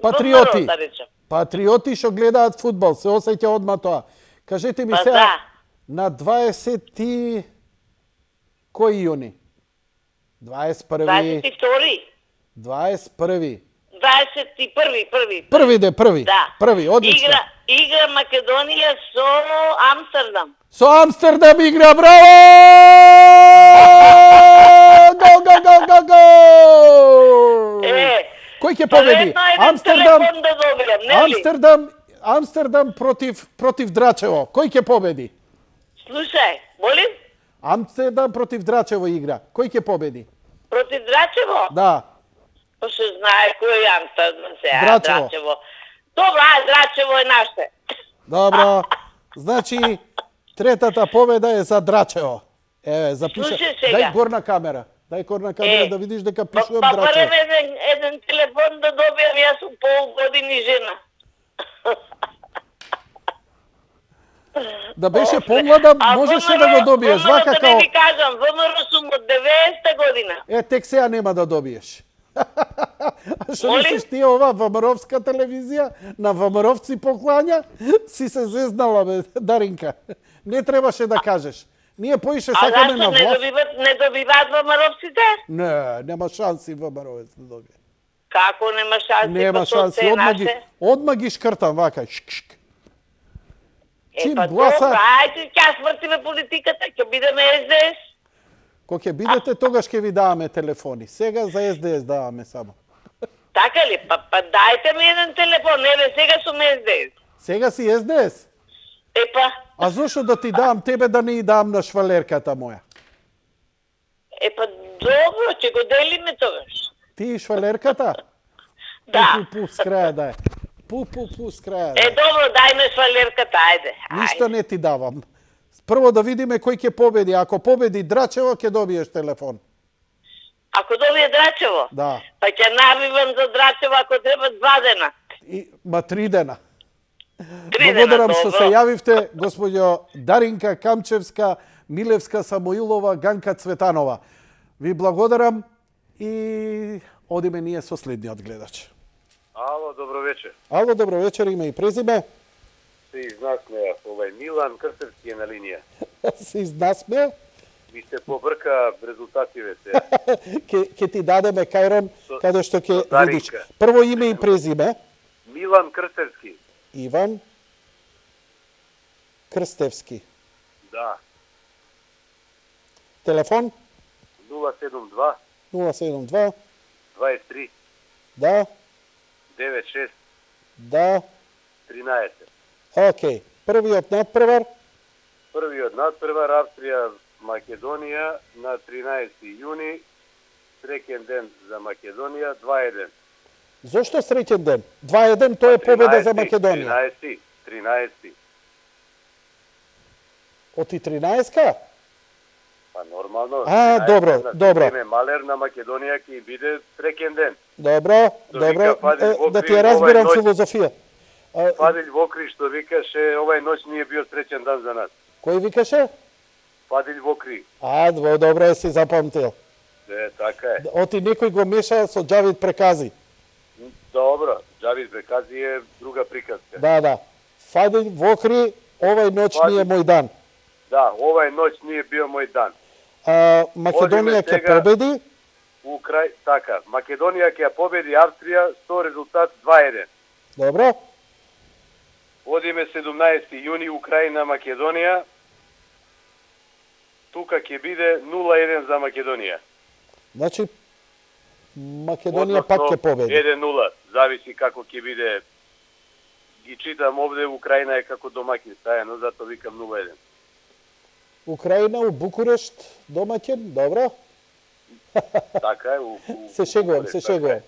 Патриоти. ВМРО, да речем. Патриоти што гледаат фудбал, се осеќа одма тоа. Кажете ми Па сега, да. на 20 и... кој јуни? 21. 22. 21. 21. Први. Да. Први, одлично. Игра Македонија со Амстердам. Со Амстердам игра, браво! Гол! Кој ќе победи? Амстердам. Да добијам, нели? Амстердам против Драчево. Кој ќе победи? Слушај, молим? Амстердам против Драчево игра. Кој ќе победи? Против Драчево? Да. Па се знае кој е Амстердам сега. Драчево. Добро, Драчево е наше. Добро. Значи, третата победа е за Драчево. Еве, запиша. Слушай сега. Дај горна камера да видиш дека пишувам Па Драчево. барем еден телефон да добијам, јас сум полгодини жена. Да беше помлада, можеше да го добиеш. Вака не као... ви кажам, ВМРО сум од 90-та година. Тек сега нема да добиеш. А što Molim? misliš ti ova Vamarovska televizija na Vamarovci poklanja? Si se zeznala, Darinka. Ne trebaše da kažeš. Nije poiše A sakame na zašto ne vlast. dobivат Vamarovците? Ne, nema šansi Vamarovec da dobije. Како нема шанси? Nema па то šansi. се наше. Odmah gi škrtam, vaka. Šk, šk. Čim па гласа- добро, ајде, ќе свртиме политиката, ќе бидеме СДС. Кога ќе бидете, тогаш ќе ви даваме телефони. Сега за СДС даваме само. Така ли? Па дајте ми еден телефон, еве сега сум СДС. Сега си СДС? Епа, А зошто да ти дам тебе да не и дам на швалерката моја? добро, ќе го делиме тогаш. Ти и швалерката? Да. Пу, с краја да е. Пу, с краја да е. Добро, дајме швалерката, ајде. Ништо не ти давам. Прво да видиме кој ќе победи. Ако победи Драчево, ќе добиеш телефон. Ако добие Драчево? Да. Па ќе навивам за Драчево ако треба 2 дена. Ма 3 дена. 3 дена, Благодарам што добро. се јавивте, господјо Даринка Камчевска, Милевска Самоилова, Ганка Цветанова. Ви благодарам и одиме ние со следниот гледач. Ало, добро вечер. Ало, добро вечер, име и презиме. Се изнасмеа, Милан Крстевски е на линија. Се изнасме. Ми се побрка резултативе се. Ке ти дадеме Кајрон, каде што ќе со Даринка. видиш. Прво име и презиме. Милан Крстевски. Иван Крстевски. Да. Телефон 072 072 23 да 96 да 13. Океј. Првиот надпревар Првиот надпревар Австрија Македонија на 13 јуни. Среќен ден за Македонија 2-1. Зошто среќен ден? 2-1 тоа е победа за Македонија. 13. Оти 13-ка? Па нормално. А, 13 добро, на добро. Системе Малер на Македонија ќе биде среќен ден. Добро, Што добро. вика Фадил Да ти ја Вокри, разбирам овај ноќ- филозофија. Фадил Вокри што викаше овај ноќ ни е био среќен дан за нас. Кој викаше? Фадил Вокри. Добро е си запамтил. Така е. Оти некој го меша со Джавид Прекази. Добро, Джавид Бекази е друга приказка. Да. Фадил Вокри, овај ноќ Фадил. ни е мој дан. Да, овај ноќ ни е био мој дан. Македонија Одиме ќе сега. победи. Украј, така, Македонија ќе ја победи Австрија со резултат 2-1. Добро. Одиме 17 јуни Украина Македонија. Тука ќе биде 0-1 за Македонија. Значи Македонија пак ќе победи. 1-0, зависи како ќе биде. Ги читам овде, Украина е како домаќин стајано, затоа викам 0-1. Украина у Букурешт домаќин, добро. Така е. Се шегувам, Букурешт, се така е. шегувам.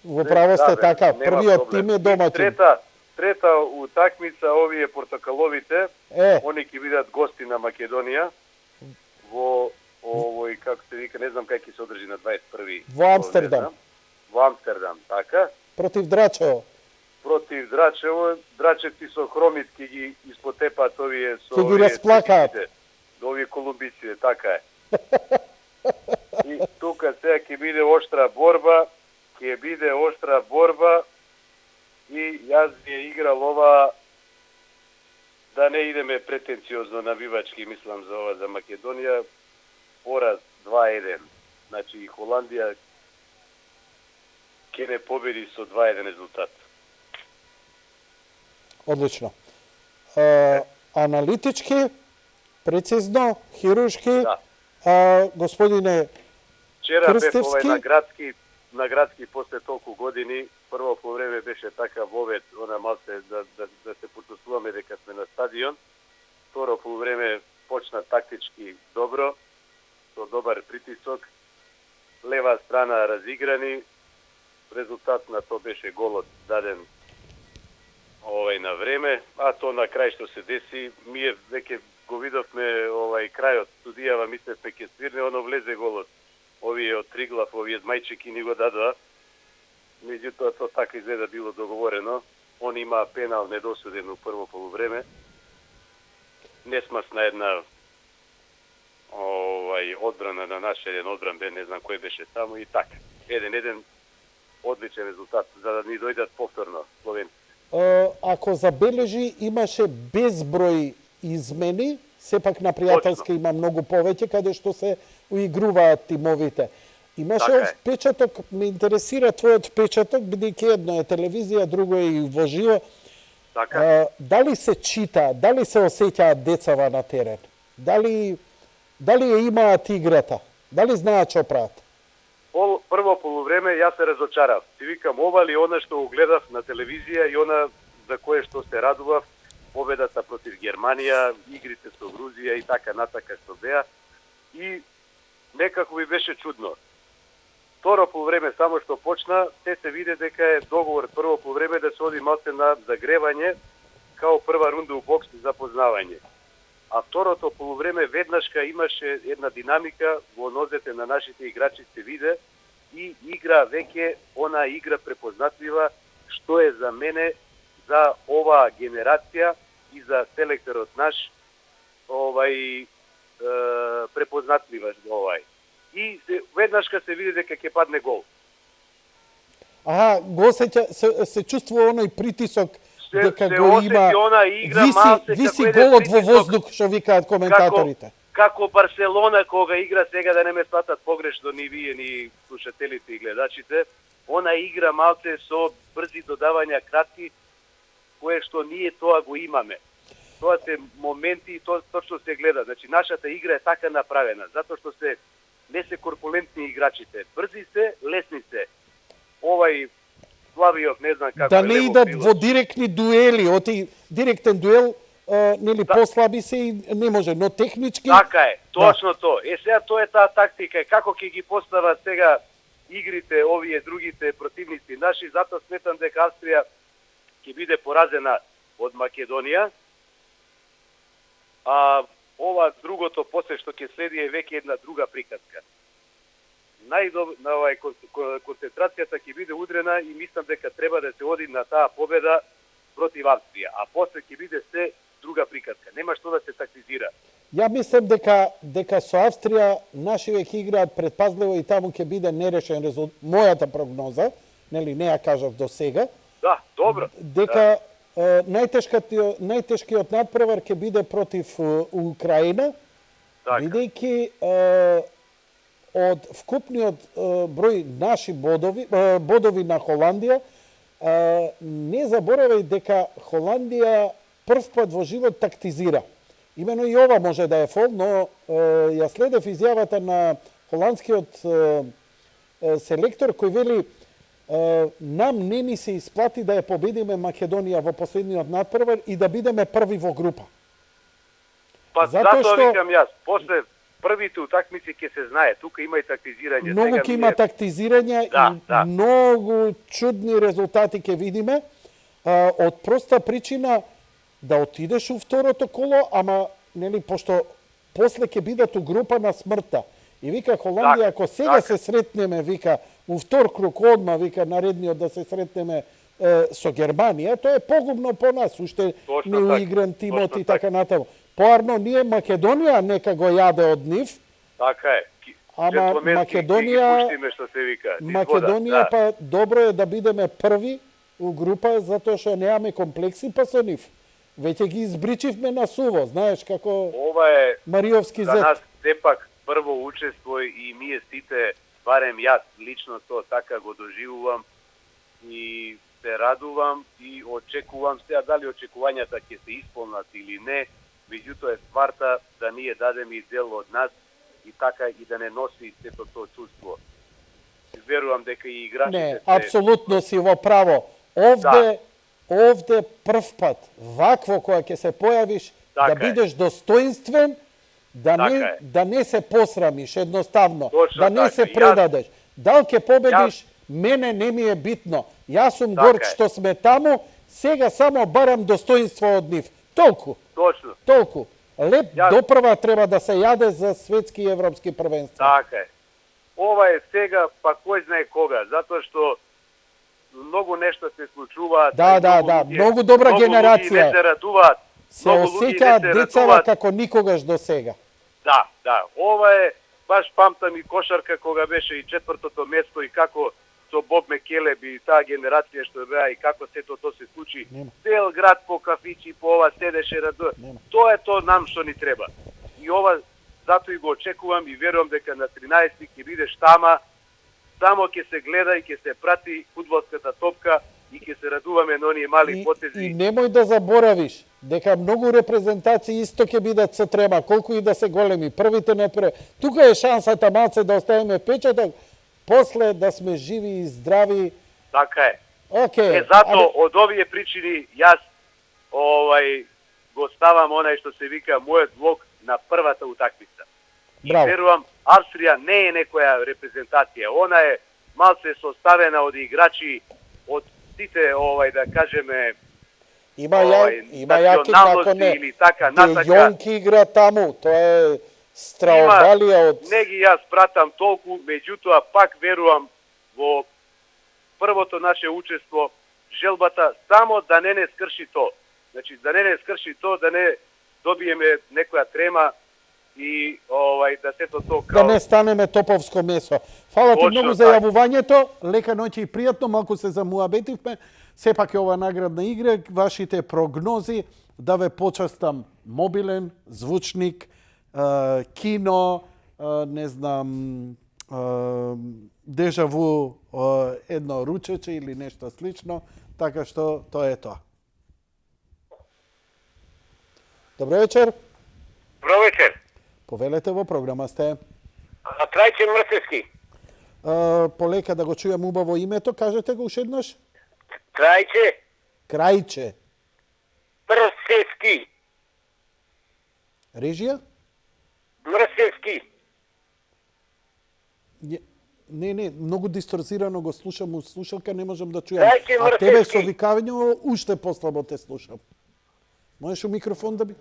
Во право сте бе, така, нема првиот проблем. тим е домаќин. Трета утакмица, овие портокаловите, они ќе бидат гости на Македонија во овој, како се вика, не знам кај ќе се одржи на 21. Во Амстердам. Во Амстердам, така. Против Драчево. Против Драчево, Драчевци со хромитки ги испотепаат овие со Ќе ги овие расплакаат. циците, до овие колумбиците, така е. И тука сега ќе биде оштра борба, и јас би ја играл ова, да не идеме претенциозно навивачки, мислам за ова за Македонија, пораз 2-1. Значи и Холандија ќе не победи со 2-1 резултат. Одлично. Аналитички, прецизно, хируршки, господине Вчера бев Крстевски. на градски после толку години, прво по време беше така вовет, она малце да се почувствуваме дека сме на стадион. Второ по време почна тактички добро, со добар притисок, лева страна разиграни, резултат на тоа беше голот даден на време, а то на крај што се деси, ние веќе го видовме крајот, студијава, мислевме ќе свирне, оно влезе голот. Овие од Триглав, овие змајчики ни го дадоа. Меѓутоа, тоа така изгледа било договорено. Он има пенал недосуден у прво полувреме. Несмасна една одбрана на наш, еден одбран бе, не знам кој беше само и така. 1-1 одличен резултат, за да ни дојдат повторно Словенци. Ако забележи, имаше безброј измени, сепак на пријателска има многу повеќе, каде што се уигруваат тимовите. Имаше Така е. впечаток, ме интересира твојот впечаток, бидејќи едно е телевизија, друго е и во живо. Така? Дали се чита, дали се осеќаат децава на терен? Дали ја имаат играта? Дали знаат што прават? Прво полувреме јас се разочарав. Си викам, ова ли она што го гледав на телевизија и она за кое што се радував, победата против Германија, игрите со Грузија и така натака што беа. И некако ми беше чудно. Второ полувреме само што почна, се виде дека е договор прво полувреме да се оди малце на загревање, као прва рунда у бокс за познавање. А второто полувреме веднашка имаше една динамика во нозете на нашите играчи се виде и игра веќе она игра препознатлива што е за мене, за оваа генерација и за селекторот наш препознатлива И веднашка се види дека ќе падне гол. Го се чувствува оној притисок дека се го има, она игра малце виси како голот во притисок, воздух, што викаат коментаторите. Како Барселона кога игра, сега да не ме сватат погрешно ни вие, ни слушателите и гледачите, она игра малце со брзи додавања кратки, кое што ние тоа го имаме. Тоа се моменти и тоа точно се гледа. Значи, нашата игра е така направена, затоа што не се корпулентни играчите. Брзи се, лесни се. Славиов, не знам како да не идат во директни дуели, директен дуел, нели послаби се и не може, но технички... Така е, точно тоа. Сега тоа е таа тактика, како ќе ги постават сега игрите, овие другите противници наши, затоа сметам дека Австрија ќе биде поразена од Македонија, а ова другото после што ќе следи е веќе една друга приказка. Концентрацијата ќе биде удрена и мислам дека треба да се оди на таа победа против Австрија, а после ќе биде се друга приказка. Нема што да се тактизира. Ја мислам дека со Австрија наши веќе играат предпазливо и таму ќе биде нерешен резултат. Мојата прогноза, нели не ја кажав до сега. Да, добро. Дека најтешкиот надпревар ќе биде против Украина, бидејќи од вкупниот број наши бодови на Холандија, не заборавај дека Холандија прв пат во живот тактизира. Имено и ова може да е фол, но ја следев изјавата на холандскиот селектор кој вели нам не ни се исплати да ја победиме Македонија во последниот надпревар и да бидеме први во група. Па затоа викам јас, после првите утакмици ќе се знае, тука има и тактизирање. Многу ќе има тактизирање и многу чудни резултати ќе видиме, од проста причина да отидеш у второто коло, ама нели пошто после ќе бидат у група на смртта. И вика Холандија, ако сега се сретнеме, вика, у втор круг одма, вика, наредниот да се сретнеме со Германија, тоа е погубно по нас, уште не уигран тимот и така натаму. Поарно, ние Македонија нека го јаде од нив. Така е. Ама Македонија па добро е да бидеме први у група, затоа што немаме комплекси па со нив. Веќе ги избричивме на суво, знаеш како Мариовски зет. За нас сепак прво учество и ние сите, барем јас лично тоа така го доживувам и се радувам и очекувам сега дали очекувањата ќе се исполнат или не, меѓутоа е стварта да ние дадеме и дел од нас и така и да не носи сето тоа чувство. Верувам дека и играчите... Не, апсолутно си во право. Овде прв пат, вакво која ќе се појавиш, да бидеш достоинствен, да не се посрамиш едноставно, да не се предадеш. Дал ќе победиш, мене не ми е битно. Јас сум горд што сме таму, сега само барам достоинство од нив. Толку. Точно. Толку. Леп допрва треба да се јаде за светски и европски првенства. Така е. Ова е сега, па кој знае кога, затоа што многу нешто се случуваат. Да, многу добра генерација. Не се радуваат. Се осеќаат децава како никогаш до сега. Да. Ова е, баш памтам и кошарка кога беше и четвртото место и како со Боб Мекелеб и таа генерација што беа и како сето тоа се случи. Нема. Цел град по кафичи, по ова седеше радо. Нема. Тоа е тоа нам што ни треба. И ова затоа и го очекувам и верувам дека на 13 ќе бидеш тама, само ќе се гледа и ќе се прати фудбалската топка и ќе се радуваме на оние мали потези. И немој да заборавиш дека многу репрезентации исто ќе бидат со трема, колку и да се големи. Првите не прв. Тука е шансата малце да оставиме впечаток, после да сме живи и здрави. Така е. Океј. Зато од овие причини јас го ставам онај што се вика мојот влог на првата утакмица. И Браво. верувам, Австрија не е некоја репрезентација. Она е малце составена од играчи од сите, да кажеме, Има јаки како националности не. или така, Де натака. Јонки игра таму, тоа е страогалија од... Не ги јас пратам толку, меѓутоа пак верувам во првото наше учество, желбата само да не скрши тоа. Значи, да не скрши тоа, да не добиеме некоја трема и да сето тоа Да не станеме топовско месо. Фала ти Точно многу за така. јавувањето. Лека ноќ и пријатно, малку се замуабетивме. Сепак е ова наградна игра, вашите прогнози, да ве почастам мобилен, звучник, кино, не знам, дежаву, едно ручече или нешто слично, така што тоа е тоа. Добро вечер. Добро вечер. Повелете во програма сте. Трајче Мрсевски. Полека да го чујам убаво името, кажете го уште еднаш. Трајче Крајче. Мрсевски. Режија? Мрсевски. Не, многу дисторзирано го слушам у слушалка, не можам да чујам. Трајче А тебе Мрсевски. со викање уште послабо те слушам. Можеш у микрофон да би?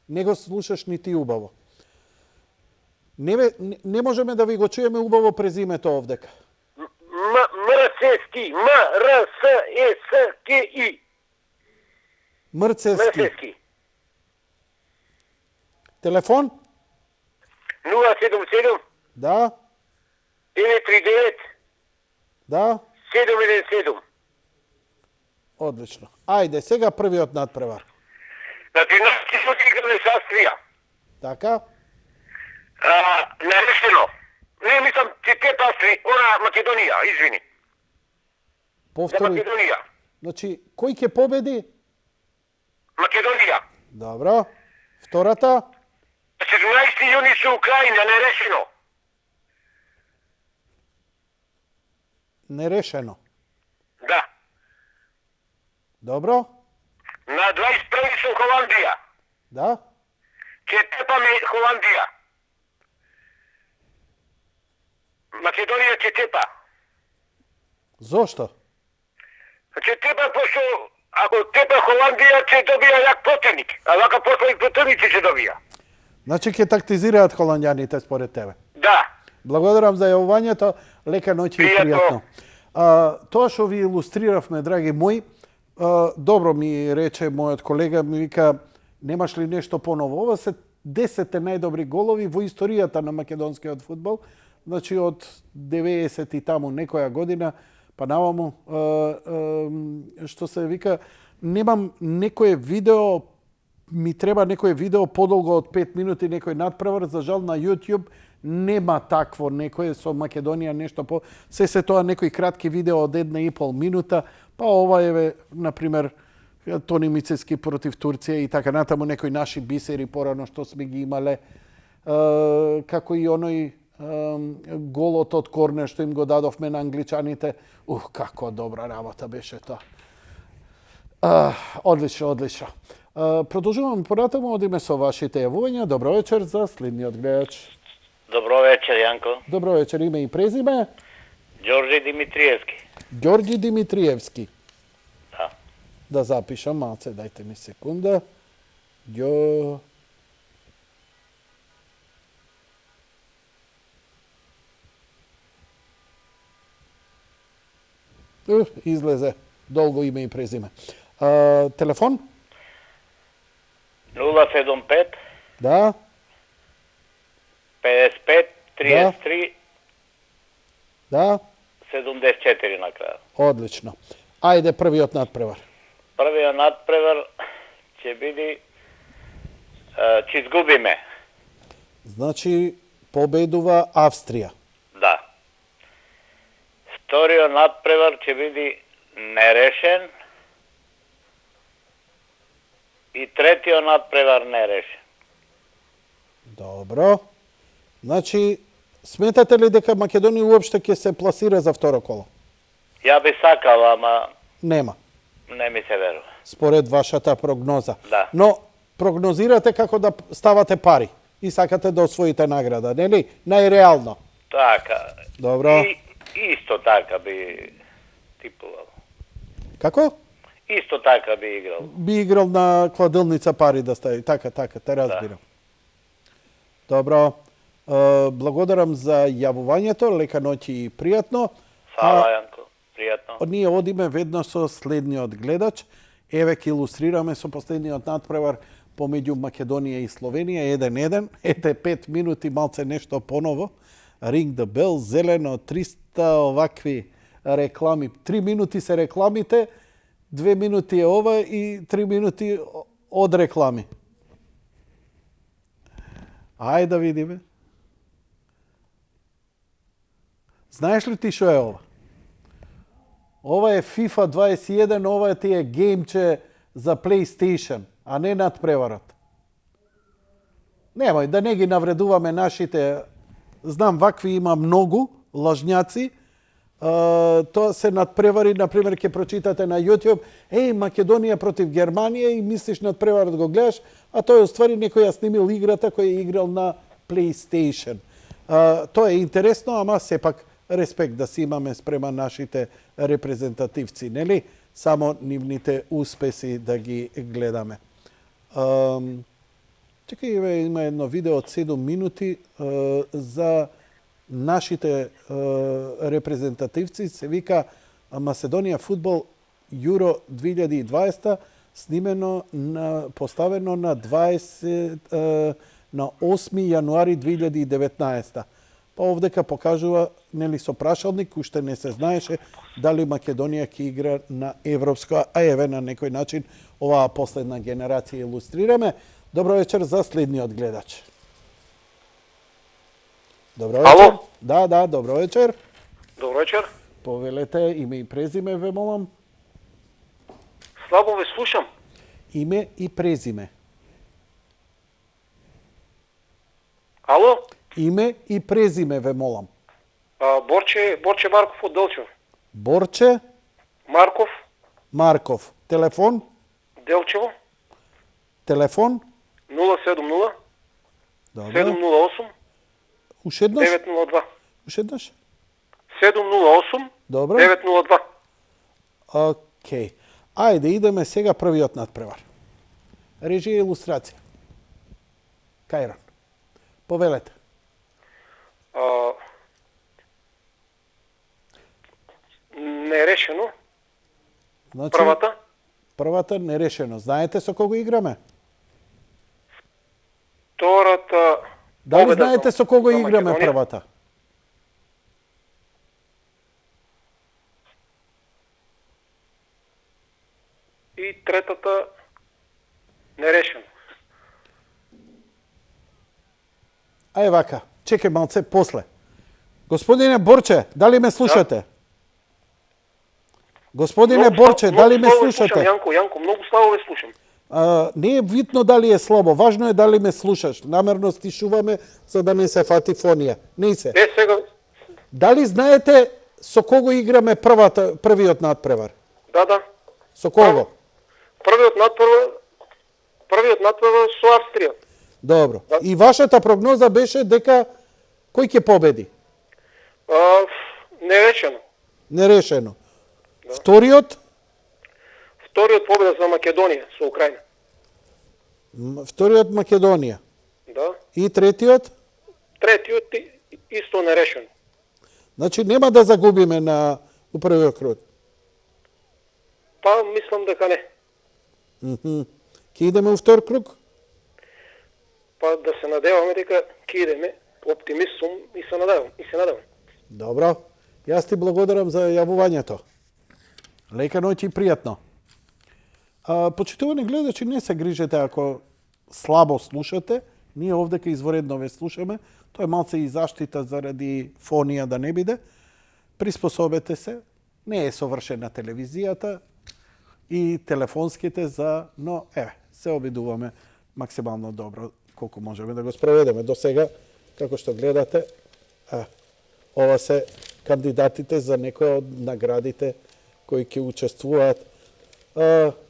Не го слушаш ни ти убаво. Не можеме да ви го чуеме убаво презимето овдека. Мрсевски. М-Р-С-Е-С-К-И. Мрцевски. Мрсевски. Телефон? 077 Да, 939 да. 717. Одлично. Ајде, сега првиот надпревар. На 13 сути играме со Австрија. Така? Нарешено. Не, мислам, че те Австрија, она Македонија, извини. За Повтори. Македонија. Значи, кој ќе победи? Македонија. Добро. Втората? 17 јуни со Украина, нерешено. Нерешено. Да. Добро? На 21 со Холандија. Да? Ќе тепаме Холандија. Македонија ќе тепа. Зошто? Ќе тепа, пошто ако тепа Холандија, ќе добија јак противник. А вака после и противници ќе добија. Значи ќе тактизираат холандјаните според тебе. Да. Благодарам за јавувањето. Лека ноќ и Пријатно. пријатно. Тоа што ви илустриравме, драги мои, добро ми рече мојот колега, ми вика, немаш ли нешто поново? Ова се 10 најдобри голови во историјата на македонскиот фудбал. Значи од 90 и таму некоја година, па наваму, што се вика, немам некое видео, ми треба некое видео подолго од 5 минути, некој надпревар, за жал на YouTube нема такво некое со Македонија нешто по... Се тоа некои кратки видео од 1,5 минута, па ова е, например, Тони Мицевски против Турција и така натаму некои наши бисери порано што сме ги имале, како и оној голот од корнер што им го дадовме на англичаните. Како добра работа беше тоа. Одлично, одлично. Продолжувам понатаму, одиме со вашите јавувања. Добро вечер за следниот гледач. Добро вечер, Јанко. Добро вечер, име и презиме? Ѓорѓе Димитриевски. Ѓорѓи Димитриевски. Да. Да запишам малце, дајте ми секунда. Ѓо... Излезе долго име и презиме. Телефон? 075 Да, 55 33 да. 74 na kraju. Odlično. Ajde, prviот nadprevар. Првиот надпревар ќе биде ќе изгубиме. Значи, победува Австрија. Да. Вториот надпревар ќе биде нерешен. И третиот надпревар нерешен. Добро. Значи, сметате ли дека Македонија уопште ќе се пласира за второ коло? Ја би сакал, ама Нема, не ми се верува. според вашата прогноза. Да. Но прогнозирате како да ставате пари и сакате да освоите награда, нели? Најреално. Така. Добро. И исто така би типувал. Како? Исто така би играл. Би играл на кладилница пари да стави. Така, те разбирам. Добро. Благодарам за јавувањето, лека ноќ и пријатно. Фала, Јанко. Пријатно. Ние одиме ведно со следниот гледач. Еве ќе илустрираме со последниот надпревар помеѓу Македонија и Словенија 1-1. Ете 5 минути малце нешто поново. Ring the bell, зелено 300 овакви реклами. 3 минути се рекламите, 2 минути е ова и 3 минути од реклами. Ајде да видиме. Знаеш ли ти што е ова? Ова е FIFA 21, ова е тие геймче за PlayStation, а не надпреварот. Немој да не ги навредуваме нашите, знам вакви има многу лажњаци. Тоа се надпревари, например, ќе прочитате на YouTube, Македонија против Германија и мислиш надпреварот го гледаш, а тој уствари некој ја снимил играта која е играл на PlayStation. Тоа е интересно, ама сепак респект да си имаме спрема нашите репрезентативци, нели? Само нивните успеси да ги гледаме. Чекај, има едно видео од 7 минути за нашите репрезентативци. Се вика Macedónia фудбал Euro 2020, снимено поставено на 8 јануари 2019. Па овдека покажува, нели, со прашалник, уште не се знаеше дали Македонија ќе игра на европско, а еве на некој начин оваа последна генерација илустрираме. Добро вечер за следниот гледач. Добро вечер. Ало? Да, добро вечер. Добро вечер. Повелете име и презиме, ве молам. Слабо ве слушам. Име и презиме. Ало? Име и презиме, ве молам. Борче Марков од Делчево. Борче Марков, Марков. Телефон? Делчево, Телефон? 070 Добре. 708 Уште еднаш? 902. Уште еднаш? 708 Добре. 902. Океј. Ајде, идеме сега првиот надпревар. Режија и илустрација. Кајрон. Повелете. Нерешено. Значи, Првата. нерешено. Знаете со кого играме? Втората. Дали победа знаете за- со кого за играме Македонија. првата? И третата нерешено. Ај вака, чекај малце после. Господине Борче, дали ме слушате? Господине Борче, дали ме слушате? Јанко, многу слабо ве слушам. Не е витно дали е слабо, важно е дали ме слушаш. Намерно стишуваме за да не се фати фонија. Не се. Сега, Дали знаете со кого играме првиот надпревар? да. Со кого? Првиот надпревар со Австрија. Добро. И вашата прогноза беше дека кој ќе победи? Нерешено. Нерешено. Вториот? Вториот победа за Македонија со Украина. Вториот Македонија. Да. И третиот? Третиот исто нерешено. Значи нема да загубиме у првиот круг. Па мислам дека не. Ке идеме у втор круг? Па да се надеваме дека ќе идеме, оптимист сум и се надевам. Добро. Јас ти благодарам за јавувањето. Лека ноќ и пријатно. Почитувани гледачи, не се грижете ако слабо слушате. Ние овдека изворедно ве слушаме. Тоа е малце и заштита заради фонија да не биде. Приспособете се. Не е совршена телевизијата и телефонските но се обидуваме максимално добро колку можеме да го спроведеме. До сега, како што гледате, ова се кандидатите за некои од наградите кои ќе учествуваат.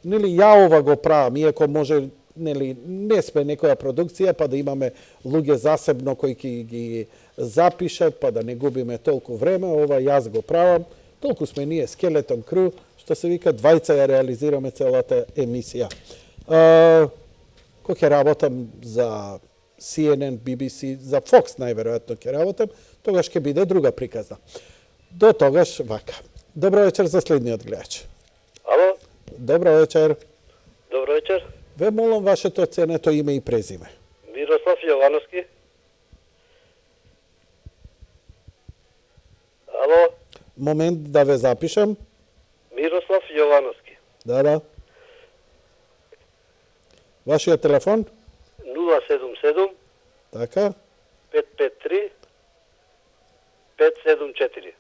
Нели ја ова го правам, иако може не сме некоја продукција, па да имаме луѓе засебно кои ќе ги запишат, па да не губиме толку време, ова јас го правам. Толку сме ние Скелетон Кру, што се вика, двајца ја реализираме целата емисија. Кој ќе работам за CNN, BBC, за Fox најверојатно ќе работам, тогаш ќе биде друга приказна. До тогаш вака. Добро вечер за следниот гледач. Ало? Добро вечер. Добро вечер. Ве молам вашето ценето име и презиме. Мирослав Јовановски. Ало? Момент да ве запишам. Мирослав Јовановски. Да. Вашиот телефон? 077 Така. 553 574.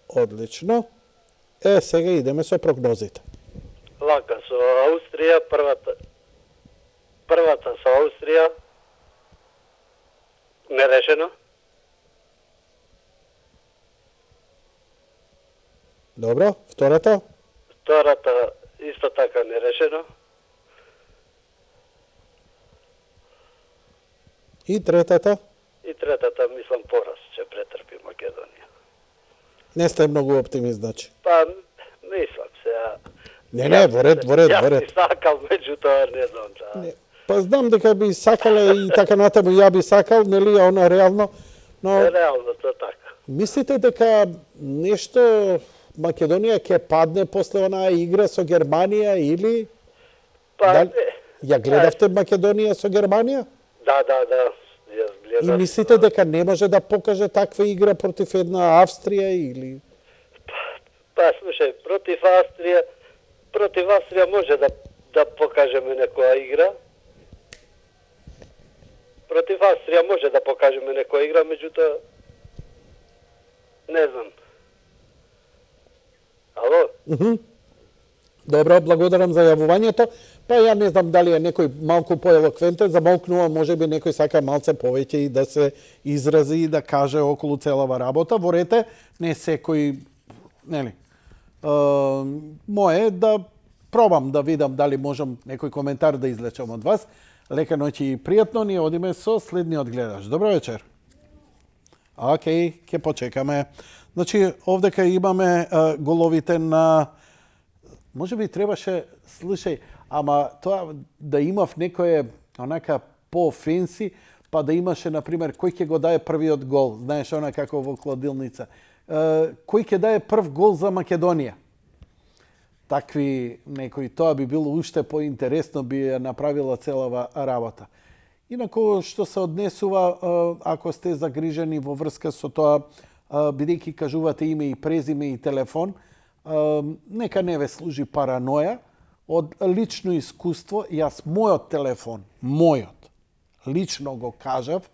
Одлично. Сега идеме со прогнозите. Лака, со Австрија, првата со Австрија, нерешено. Добро, втората? Втората исто така нерешено. И третата? И третата, мислам, пораз ќе претрпи Македонија. Не сте многу оптимист, значи. Па, мислам сега. Не, во ред. Јас би сакал, меѓутоа не знам ча. Па знам дека би сакале и така натаму ја би сакал, нели, она реално, но Реално тоа така. мислите дека нешто Македонија ќе падне после онаа игра со Германија или Па, Дали- ја гледавте Македонија со Германија? Да. Јас И гледав. мислите дека не може да покаже таква игра против една Австрија или Па, слушај, против Австрија може да покажеме некоја игра. Против Австрија може да покажеме некоја игра, меѓутоа не знам. Ало? Добро, благодарам за јавувањето. Па ја не знам дали е некој малку поелоквентен, замолкнува, можеби некој сака малце повеќе и да се изрази и да каже околу целава работа. Ворете, не секој, нели, мое да пробам да видам дали можам некој коментар да излечам од вас. Лека ноќ и пријатно, ние одиме со следниот гледач. Добро вечер. Океј, ќе почекаме. Значи, овдека имаме головите на... Може би требаше, слушај, ама тоа да имав некое онака по-фенси, па да имаше, например, кој ќе го дае првиот гол, знаеш, она како во кладилница. Кој ќе дае прв гол за Македонија? Такви некои, тоа би било уште поинтересно, би ја направила целава работа. Инако, што се однесува, ако сте загрижени во врска со тоа, бидејќи кажувате име и презиме и телефон, нека не ве служи параноја. Од лично искуство, јас мојот телефон, лично го кажав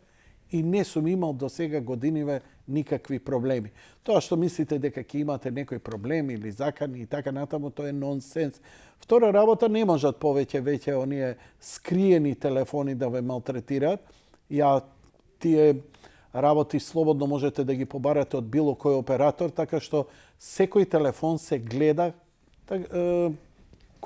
и не сум имал до сега годиниве никакви проблеми. Тоа што мислите дека ќе имате некој проблем или закани и така натаму, тоа е нонсенс. Втора работа, не можат повеќе веќе оние скриени телефони да ве малтретираат. Тие работи слободно можете да ги побарате од било кој оператор, така што секој телефон се гледа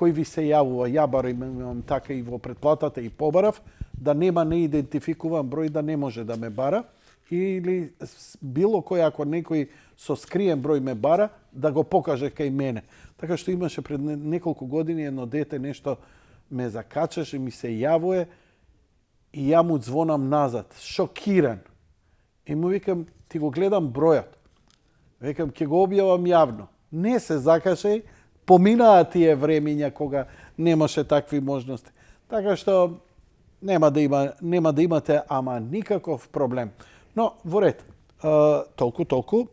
кој ви се јавува. Ја барем имам така и во претплатата и побарав, да нема неидентификуван број да не може да ме бара, или било кој, ако некој со скриен број ме бара, да го покаже кај мене. Така што имаше пред неколку години едно дете нешто ме закачаше, ми се јавува и ја му звонам назад, шокиран. И му викам, ти го гледам бројот. Викам, ќе го објавам јавно. Не се закашај, поминаа тие времиња кога немаше такви можности. Така што нема да имате ама никаков проблем. Но во ред, Толку.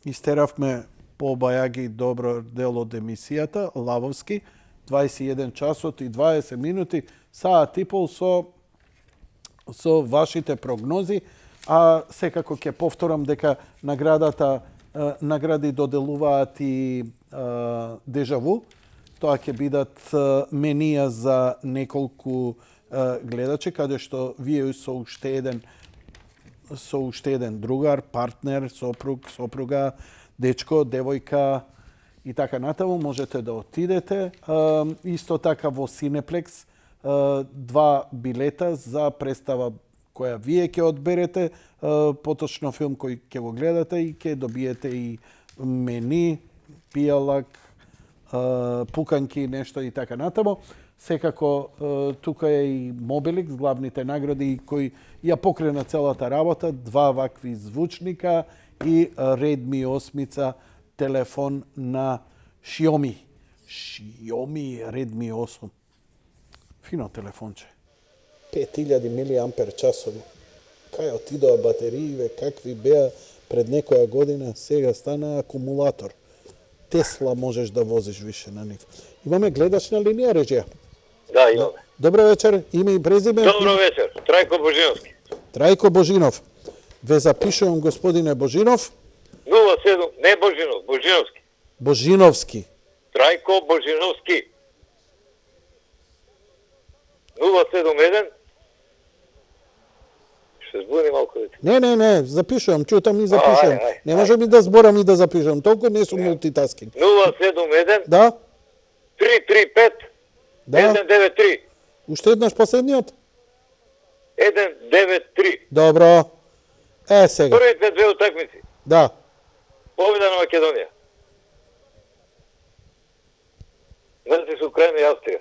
Истеравме по Бајаги добро дел од емисијата, Лавовски, 21 часот и 20 минути, саат и пол со вашите прогнози, а секако ќе повторам дека награди доделуваат и Дежаву. Тоа ќе бидат менија за неколку гледачи, каде што вие со уште еден другар, партнер, сопруга, дечко, девојка и така натаму можете да отидете. Исто така во Синеплекс 2 билета за представа која вие ќе одберете, поточно филм кој ќе го гледате и ќе добиете и мени, пијалак, пуканки, нешто и така натаму. Секако тука е и Мобиликс, главните награди кои ја покрена целата работа, 2 вакви звучника и Redmi 8 телефон на Xiaomi Redmi 8. Фино телефонче. 5000 мАч. Кај отидоа батерииве, какви беа пред некоја година, сега стана акумулатор. Тесла можеш да возиш више на нив. Имаме гледач на линија, режија? Да, имаме. Добро вечер, име и презиме? Добро вечер, Трајко Божиновски. Трајко Божинов. Ве запишувам, господине Божинов. 07, не Божинов, Божиновски. Божиновски. Трајко Божиновски. 071. Ще збуни малко дете. Не, запишувам, чутам и запишувам. Ај. Не можем и да зборам и да запишувам, толку не сум мултитаскинг. 071 Да? 335 Да. 193. Уште еднаш последниот? 193. Добро. Сега. Првите 2 утакмици. Да. Победа на Македонија. Значи со Украина и Австрија.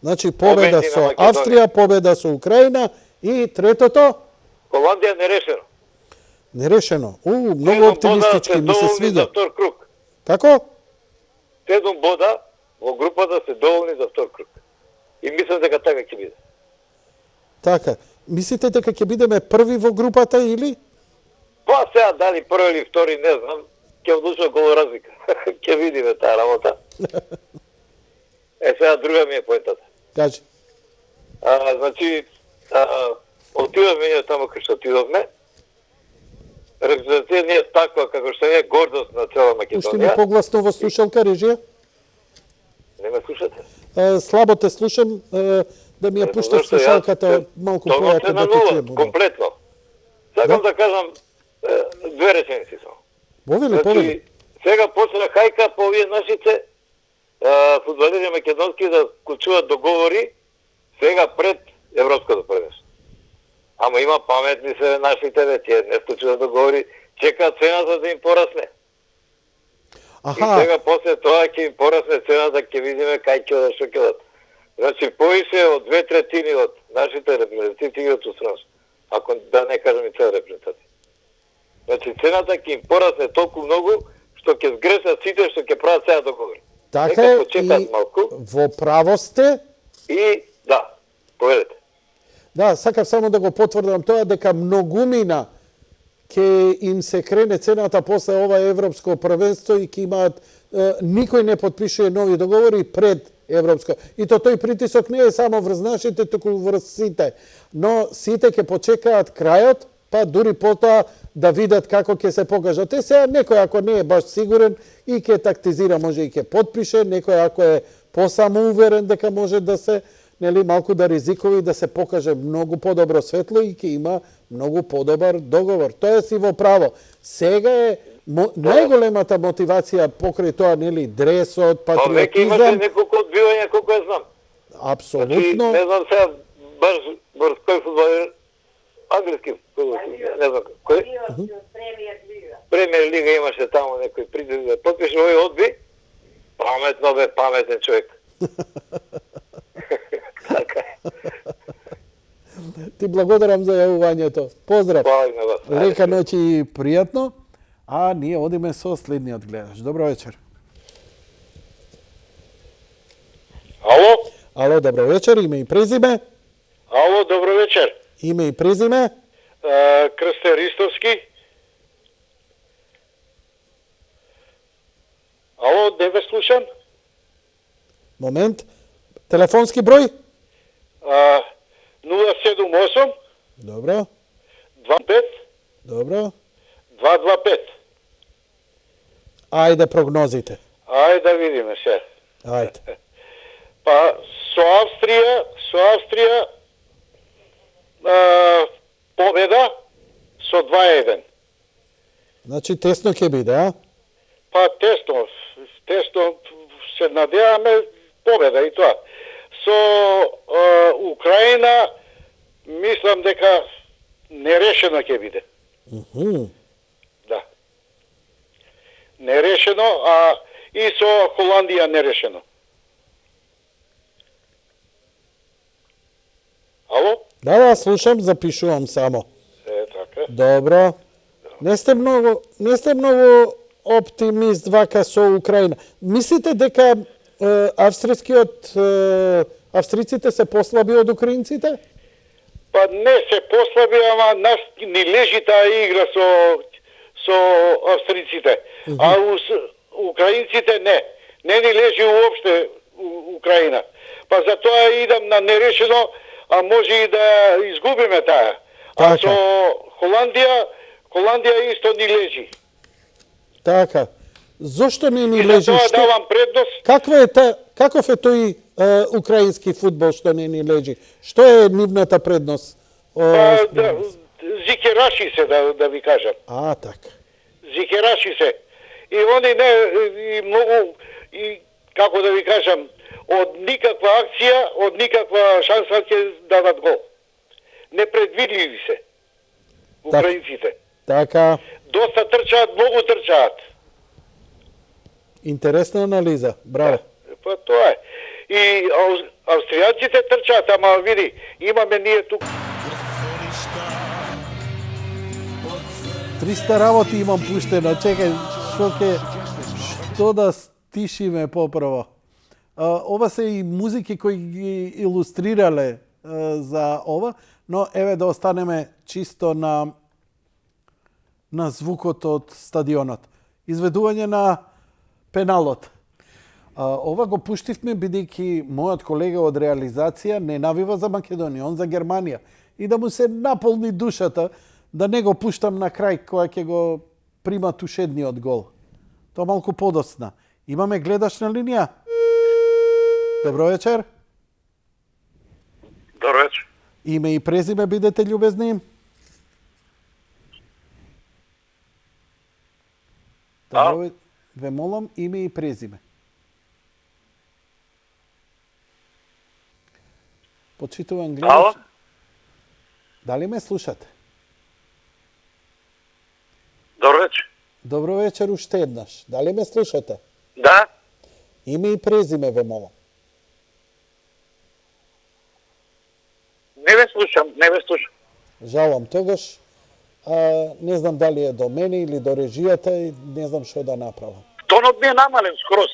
Значи победа Моменти на со Македонија. Австрија, победа со Украина и третото Холандија нерешено. нерешено. Многу оптимистички, ми се За свиѓа. втор круг. Како? 7 бода во групата се доволни за втор круг. И мислам дека така ќе биде. Така. Мислите дека ќе бидеме први во групата или? Па сега дали први или втори, не знам, ќе одлучува голо разлика. Ќе видиме таа работа. Сега друга ми е поентата. Кажи. Значи, отидовме ние таму кај што отидовме. Репрезентација не е таква како што е гордост на цела Пушти ми Македонија. погласно во слушалка, режија. Не ме слушате? Слабо те слушам, да ми ја пушташ Зашто јас слушалката малку тоа појако се на да те нула, чуем. комплетно. Сакам да кажам 2 реченици само. Повели. Сега почна хајка по овие нашите фудбалери македонски да склучуваат договори сега пред Европското првенство. Ама има паметни се нашите веќе, не склучуваат договори, чекаат цената да им порасне. И сега после тоа ќе им порасне цената, ќе видиме кај ќе одат, што ќе одат. Значи, поише од 2/3 од нашите репрезентативни играат у странство. Ако да не кажам и цела репрезентација. Значи, цената ќе им порасне толку многу, што ќе сгрешат сите што ќе прават сега договори. Така Нека е, почекаат и малку. во право сте. И да, поведете. Да, сакав само да го потврдам тоа, дека многумина ќе им се крене цената после ова европско првенство и ќе имаат никој не потпишува нови договори пред европско. И тој притисок не е само врз нашите, туку врз сите. Но сите ќе почекаат крајот, па дури потоа да видат како ќе се покажат. Те сега некој ако не е баш сигурен и ќе тактизира, може и ќе потпише, некој ако е посамоуверен дека може да се малку да ризикува и да се покаже многу подобро светло и ќе има многу подобар договор. Тоа си во право. Сега е најголемата мотивација покрај тоа, дресот, Па веќе имаше патриотизам. неколку одбивања, колку ја знам. Апсолутно. Значи, не знам сега баш врз кој фудбалер, англиски, не знам кој. Премиер лига имаше таму некој придив да потпише, овој одби. Паметно бе, паметен човек. Така е. Ти благодарам за јавувањето. Поздрав. Хвала и на вас. Лека ноќ и пријатно. А ние одиме со следниот гледач. Добро вечер. Ало? Ало, добро вечер. Име и презиме? Ало, добро вечер. Име и презиме? Крстен Ристовски. Ало, не ве слушам. Момент. Телефонски број? 078 Добро, 25 добро. 225. Ајде прогнозите. Ајде да видиме се. Ајде. Па со Австрија победа со 2-1. Значи тесно ќе биде, а? Па тесно се надеваме победа и тоа. Со Украина мислам дека нерешено ќе биде. Да. Нерешено, а и со Холандија нерешено. Ало? Да, слушам, запишувам само. Така. Добро. Не сте многу оптимист вака со Украина. Мислите дека австриците се послаби од украинците? Па не се послаби, ама нас ни лежи таа игра со австриците. А украинците не. Не ни лежи уопште Украина. Па затоа идам на нерешено, а може и да изгубиме таа. А со Холандија исто ни лежи. Така. Зошто не ни И лежи? затоа давам предност. Каков е тој украински фудбал што не ни лежи? Што е нивната предност? Зикераши се, да ви кажам. Така. Зикераши се. И они не, и многу, и како да ви кажам, од никаква акција, од никаква шанса ќе дадат гол. Непредвидливи се. Украинците. Така. Доста трчаат, многу трчаат. Интересна анализа. Браво. Па тоа е. И австријанците трчаат, ама види, имаме ние тук 300 работи имам пуштено. Чекај, што да стишиме попрво. Ова се и музики кои ги илустрирале за ова, но еве да останеме чисто на звукот од стадионот. Изведување на пеналот. Ова го пуштивме бидејќи мојот колега од реализација не навива за Македонија, он за Германија. И да му се наполни душата да не го пуштам на крај кога ќе го прима тушедниот гол. Тоа малку подосна. Имаме гледач на линија. Добро вечер. Добро вечер. Име и презиме бидете љубезни. Добро, ве молам, име и презиме. Почитуван гледач. Ало? Дали ме слушате? Добро вечер. Добро вечер уште еднаш. Дали ме слушате? Да? Име и презиме ве молам. Не ве слушам. Жалам, тогаш не знам дали е до мене или до режијата и не знам што да направам. Тонот ми е намален скроз.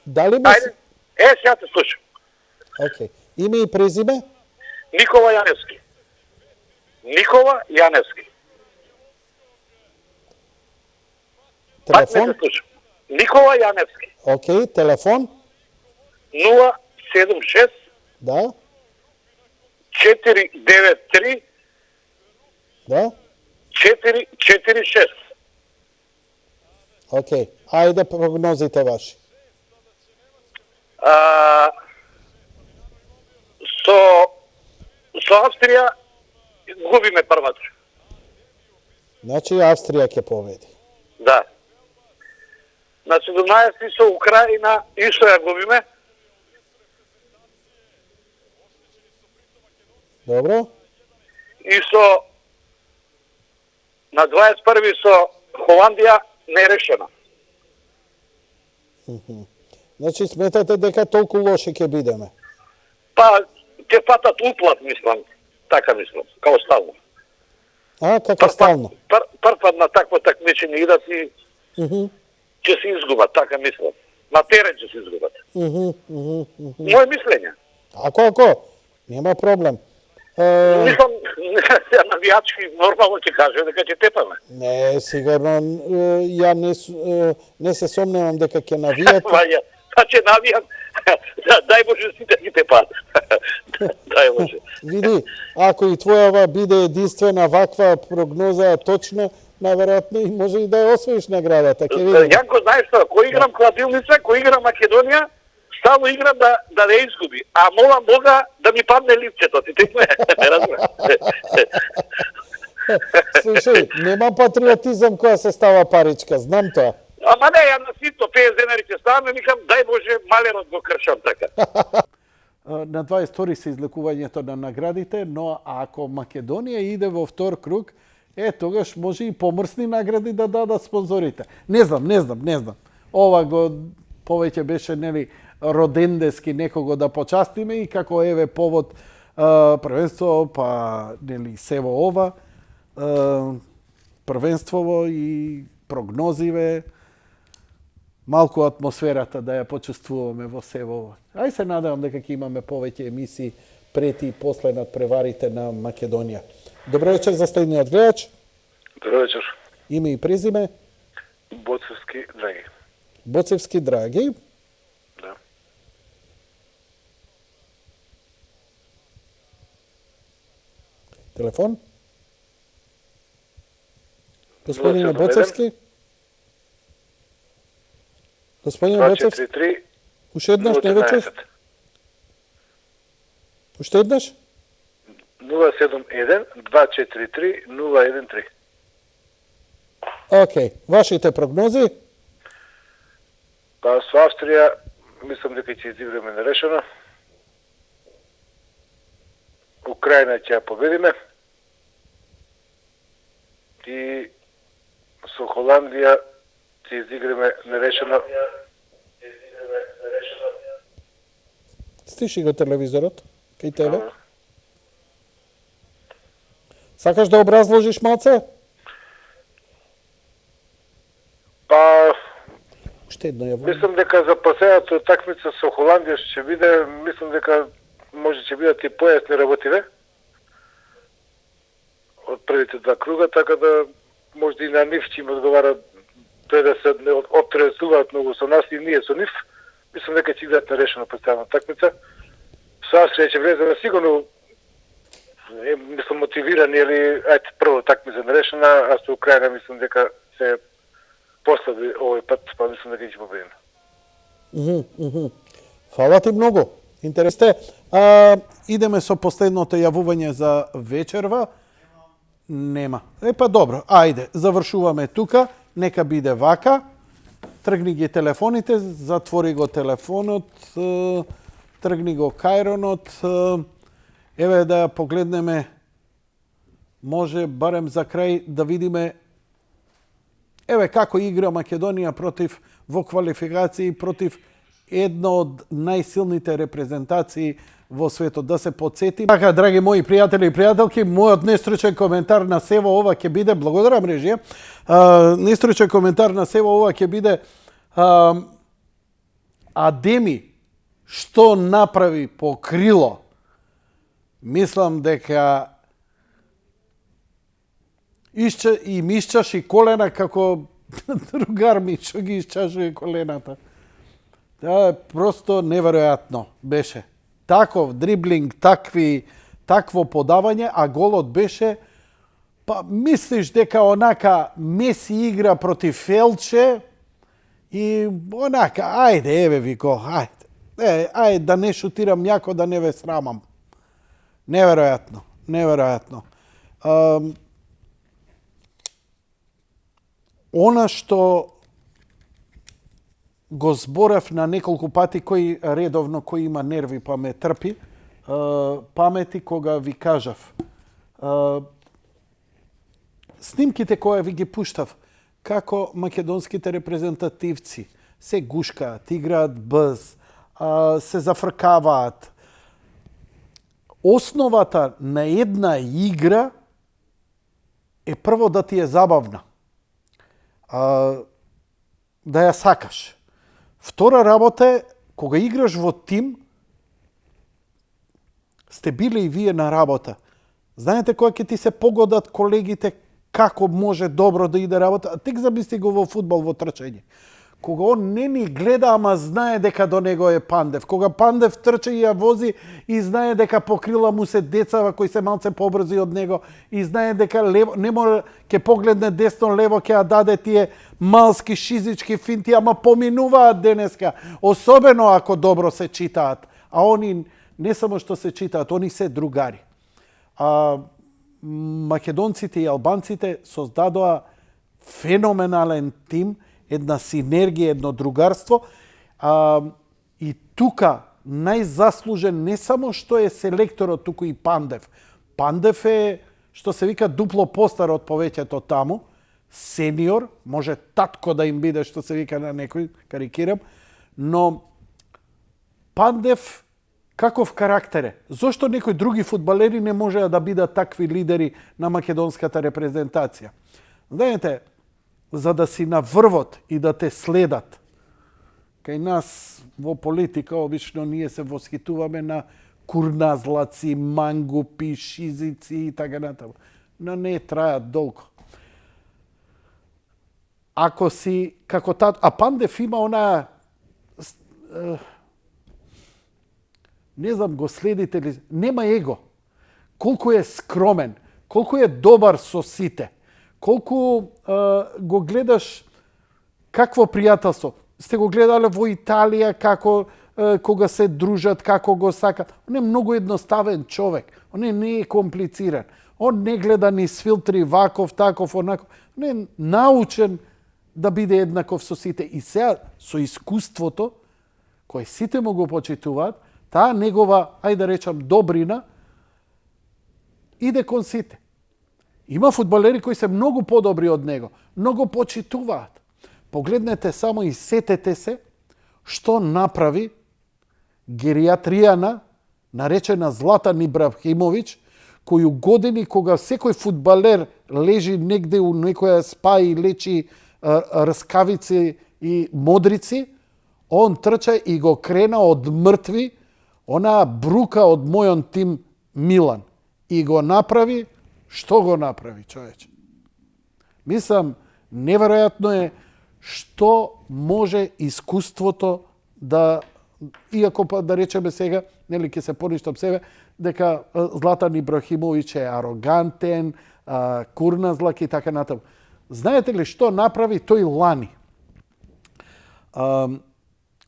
Дали ме... Ајде, сега те слушам. Океј. Име и презиме? Никола Јаневски. Пак не Телефон? те слушам. Никола Јаневски. Океј, телефон? 076 Да, 493 да. 446. Океј. Ајде прогнозите ваши. Со Австрија губиме првата. Значи Австрија ќе победи. Да. На 17 со Украина исто ја губиме. Добро? И на 21 со Холандија нерешена. Значи сметате дека толку лоши ќе бидеме? Па ќе фатат уплат, мислам. Така мислам, као стално. Како стално? Прв на такво такмичење идат и ќе се изгубат, така мислам. На терен ќе се изгубат. Моје мислење. Ако, нема проблем. Мислам, Сега навијачки нормално ќе каже дека ќе тепаме. Не, сигурно ја не се сомневам дека ќе навијате. Ваја, па ќе навијам. Дај Боже сите ги тепаат. Дај Боже. Види, ако и твојава биде единствена ваква прогноза точна, наверојатно и може и да ја освоиш наградата. Ќе видиме. Јанко, знаеш што, кој играм кладилница, кој играм Македонија, стално играм да не изгуби. А молам Бога да ми падне ливчето. Ти текме, не разбира. Слушај, нема патриотизам која се става паричка, знам тоа. Ама не, ја на сито 50 денари ќе ставам и викам, дај Боже, малерот го кршам така. На 22 се излекувањето на наградите, но ако Македонија иде во втор круг, тогаш може и помрсни награди да дадат спонзорите. Не знам. Ова го повеќе беше, нели, родендески некого да почастиме и како еве повод првенство, па нели сево ова првенствово и прогнозиве, малку атмосферата да ја почувствуваме во сево ова. Ај се надевам дека ќе имаме повеќе емисии пред и после надпреварите на Македонија. Добро вечер за следниот гледач. Добро вечер. Име и презиме? Боцевски Драги. Боцевски Драги. Да. Телефон? Господине Боцевски? Господине Боцевски? 243 Уште еднаш, не ве чув? Уште еднаш? 071 243 013. Океј, вашите прогнози? Па со Австрија мислам дека ќе изиграме нерешено. Украина ќе ја победиме. И со Холандија ќе изиграме нерешено. Стиши го телевизорот, кај тебе. Сакаш да образложиш малце? Па, Уште едно ја мислам дека за последната такмица со Холандија ќе биде, мислам дека може ќе бидат и појасни работиве од првите два круга, така да може и на нив ќе им одговара тој да се оптересуваат многу со нас и ние со нив. Мислам дека ќе играат нерешено представена такмица. Со Австрија ќе влезе на сигурно мислам мотивирани или прво такмица нерешена, а со Украина мислам дека се послаби овој пат, па мислам дека ќе победиме. Фала ти многу. Интересте. Идеме со последното јавување за вечерва. Нема. Па добро, ајде, завршуваме тука. Нека биде вака. Тргни ги телефоните, затвори го телефонот, тргни го кајронот. Еве да ја погледнеме, може барем за крај да видиме еве како игра Македонија против во квалификации против една од најсилните репрезентации во светот. Да се подсетим. Така, драги мои пријатели и пријателки, мојот нестручен коментар на сево ова ќе биде, благодарам режија, нестручен коментар на сево ова ќе биде Адеми што направи по крило. Мислам дека им исчаши колена како другар ми што ги исчашува колената. Да, просто неверојатно беше. Таков дриблинг, такво подавање, а голот беше, па мислиш дека онака Меси игра против Фелче и онака, ајде, еве вико, ајде да не шутирам јако, да не ве срамам. Неверојатно. Она што го зборев на неколку пати, кој редовно, кој има нерви па ме трпи, памети кога ви кажав. Снимките кои ви ги пуштав, како македонските репрезентативци се гушкаат, играат бз, се зафркаваат. Основата на една игра е прво да ти е забавна. Да ја сакаш. Втора работа е, кога играш во тим, сте били и вие на работа. Знаете кога ќе ти се погодат колегите како може добро да иде работа? Тек замисли го во фудбал, во трчање. Кога он не ни гледа, ама знае дека до него е Пандев. Кога Пандев трча и ја вози и знае дека по крила му се децава кои се малце побрзи од него и знае дека лево, не мора ќе погледне десно лево ќе ја даде тие малски шизички финти, ама поминуваат денеска, особено ако добро се читаат. А они не само што се читаат, они се другари. Македонците и албанците создадоа феноменален тим, една синергија, едно другарство. И тука најзаслужен не само што е селекторот, туку и Пандев. Пандев е, што се вика, дупло постар од повеќето таму, сениор, може татко да им биде, што се вика на некој, карикирам, но Пандев каков карактер е? Зошто некои други фудбалери не можеа да бидат такви лидери на македонската репрезентација? Знаете, за да си на врвот и да те следат. Кај нас во политика обично ние се восхитуваме на курназлаци, мангупи, шизици и така натаму. Но не трајат долго. Ако си како а Пандев има она не знам го следите ли, нема его. Колку е скромен, колку е добар со сите. Колку го гледаш какво пријателство. Сте го гледале во Италија како кога се дружат, како го сакат. Он е многу едноставен човек. Он не е комплициран. Он не гледа ни с филтри ваков, таков, онаков. Он е научен да биде еднаков со сите. И сега со искуството, кој сите му го почитуваат, таа негова, ајде да речам, добрина, иде кон сите. Има фудбалери кои се многу подобри од него, многу почитуваат. Погледнете само и сетете се што направи геријатријана, наречена Златан Ибрахимовиќ, кој години кога секој фудбалер лежи негде у некоја спа и лечи рскавици и модрици, он трча и го крена од мртви онаа брука од мојон тим Милан. И го направи. Што го направи, човече? Мислам, неверојатно е што може искуството да, иако па да речеме сега, нели ќе се поништам себе, дека Златан Ибрахимовиќ е арогантен, курназлак и така натаму. Знаете ли што направи тој лани?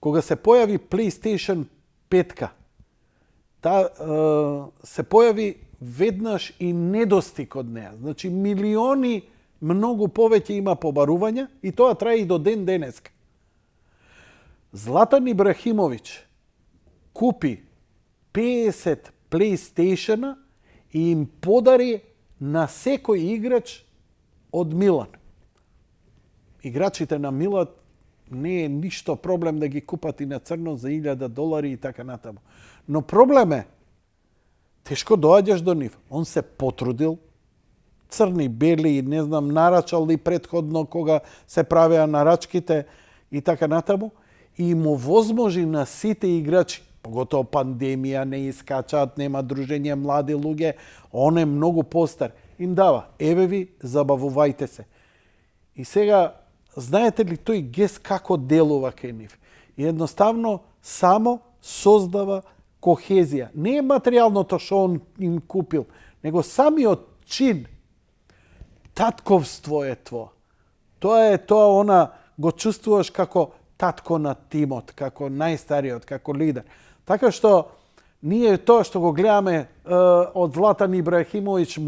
Кога се појави PlayStation 5, се појави веднаш и недостиг од неа. Значи, милиони многу повеќе има побарувања и тоа трае и до ден денеска. Златан Ибрахимовиќ купи 50 PlayStation-а и им подари на секој играч од Милан. Играчите на Милан не е ништо проблем да ги купат и на црно за $1000 и така натаму. Но проблем е, тешко доаѓаш до нив. Он се потрудил, црни, бели, не знам, нарачал ли предходно кога се правеа нарачките и така натаму, и му возможи на сите играчи, поготово пандемија, не искачаат, нема дружење, млади луѓе, он е многу постар. Им дава, еве ви, забавувајте се. И сега, знаете ли тој гест како делува кај нив? И едноставно само создава кохезија. Не е материјалното што он им купил, него самиот чин, татковство е тоа. Тоа е тоа, она го чувствуваш како татко на тимот, како најстариот, како лидер. Така што ние тоа што го гледаме од Златан Ибрахимовиќ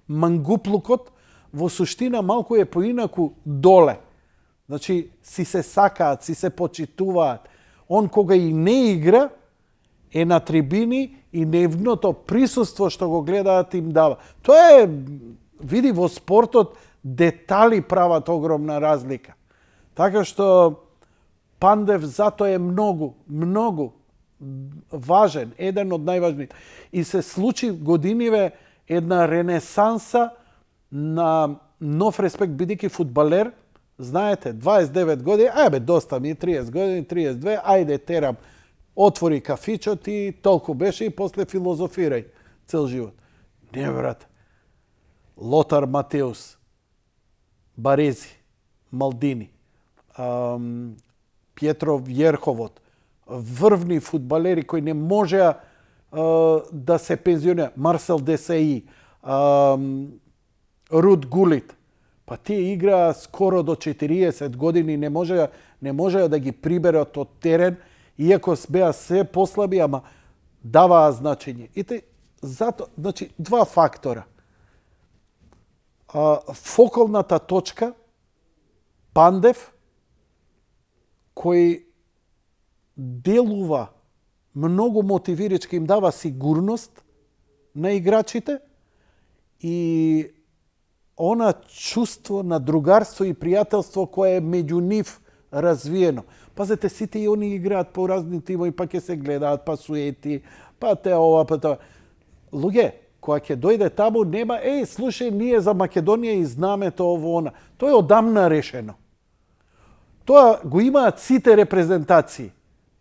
мангуплукот, во суштина малку е поинаку доле. Значи, си се сакаат, си се почитуваат. Он кога и не игра, е на трибини и нивното присуство што го гледаат им дава. Тоа е, види, во спортот детали прават огромна разлика. Така што Пандев затоа е многу, многу важен, еден од најважните. И се случи годиниве една ренесанса на нов респект, бидејќи фудбалер, знаете, 29 години, ајбе, доста ми, 30 години, 32, ајде терам, отвори кафичот и толку беше и после филозофирај цел живот. Не, брат. Лотар Матеус, Барези, Малдини, Пјетро Вјерховот, врвни фудбалери кои не можеа да се пензионира, Марсел Десеи, Руд Гулит. Па тие играа скоро до 40 години, не можеа да ги приберат од терен, иако беа се послаби, ама даваа значење. Зато, значи, два фактора. Фокалната точка, Пандев, кој делува многу мотивирачки, им дава сигурност на играчите и она чувство на другарство и пријателство кое е меѓу нив развиено. Пазете, сите и они играат по разни тимови, па ќе се гледаат, па суети, па те ова, па тоа. Луѓе, кога ќе дојде таму, нема, слушај, ние за Македонија и знамето ово она. Тоа е одамна решено. Тоа го имаат сите репрезентации.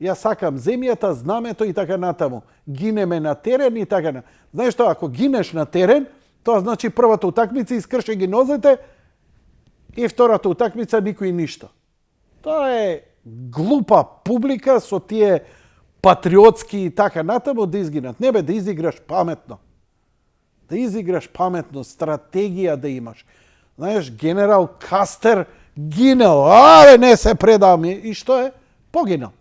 Јас сакам земјата, знамето и така натаму. Гинеме на терен и така натаму. Знаеш што, ако гинеш на терен, тоа значи првата утакмица искрше ги нозете и втората утакмица никој ништо. Тоа е глупа публика со тие патриотски и така натаму да изгинат. Не бе, да изиграш паметно. Да изиграш паметно, стратегија да имаш. Знаеш, генерал Кастер гинал, не се предам. И што е? Погинал.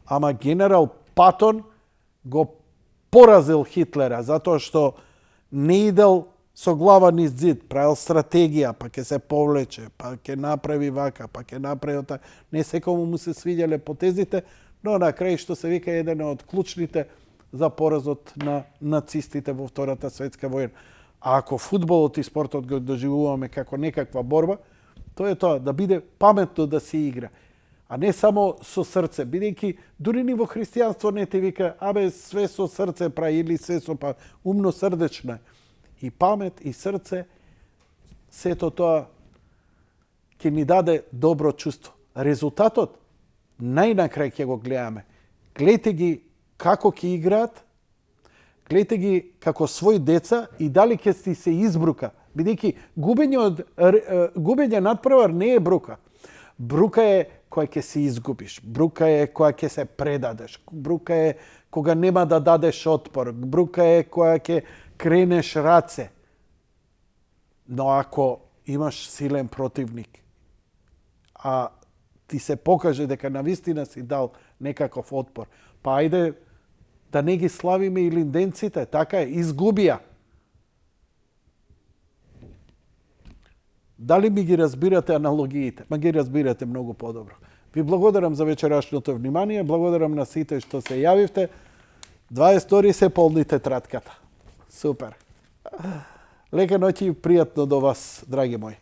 Ама генерал Патон го поразил Хитлера, затоа што не идел со глава низ зид, правил стратегија, па ќе се повлече, па ќе направи вака, па ќе направи ота. Не секому му се свиѓале потезите, но на крај што се вика еден од клучните за поразот на нацистите во Втората светска војна. А ако фудбалот и спортот го доживуваме како некаква борба, тоа е тоа, да биде паметно да се игра. А не само со срце, бидејќи дури ни во христијанство не те вика, све со срце прави или све со умно срдечно. И памет и срце, сето тоа ќе ни даде добро чувство. Резултатот најнакрај ќе го гледаме. Гледате ги како ќе играат, гледате ги како своји деца и дали ќе ти се избрука. Бидејќи губење надпревар не е брука. Брука е кога ќе се изгубиш. Брука е кога ќе се предадеш. Брука е кога нема да дадеш отпор. Брука е кога ќе кренеш раце. Но ако имаш силен противник, а ти се покаже дека навистина си дал некаков отпор, па ајде да не ги славиме и линденците, така е, изгубија. Дали ми ги разбирате аналогиите? Ма ги разбирате многу подобро. Ви благодарам за вечерашното внимание, благодарам на сите што се јавивте. 22 се полните тратката. Супер. Лека ноќ и пријатно до вас, драги мои.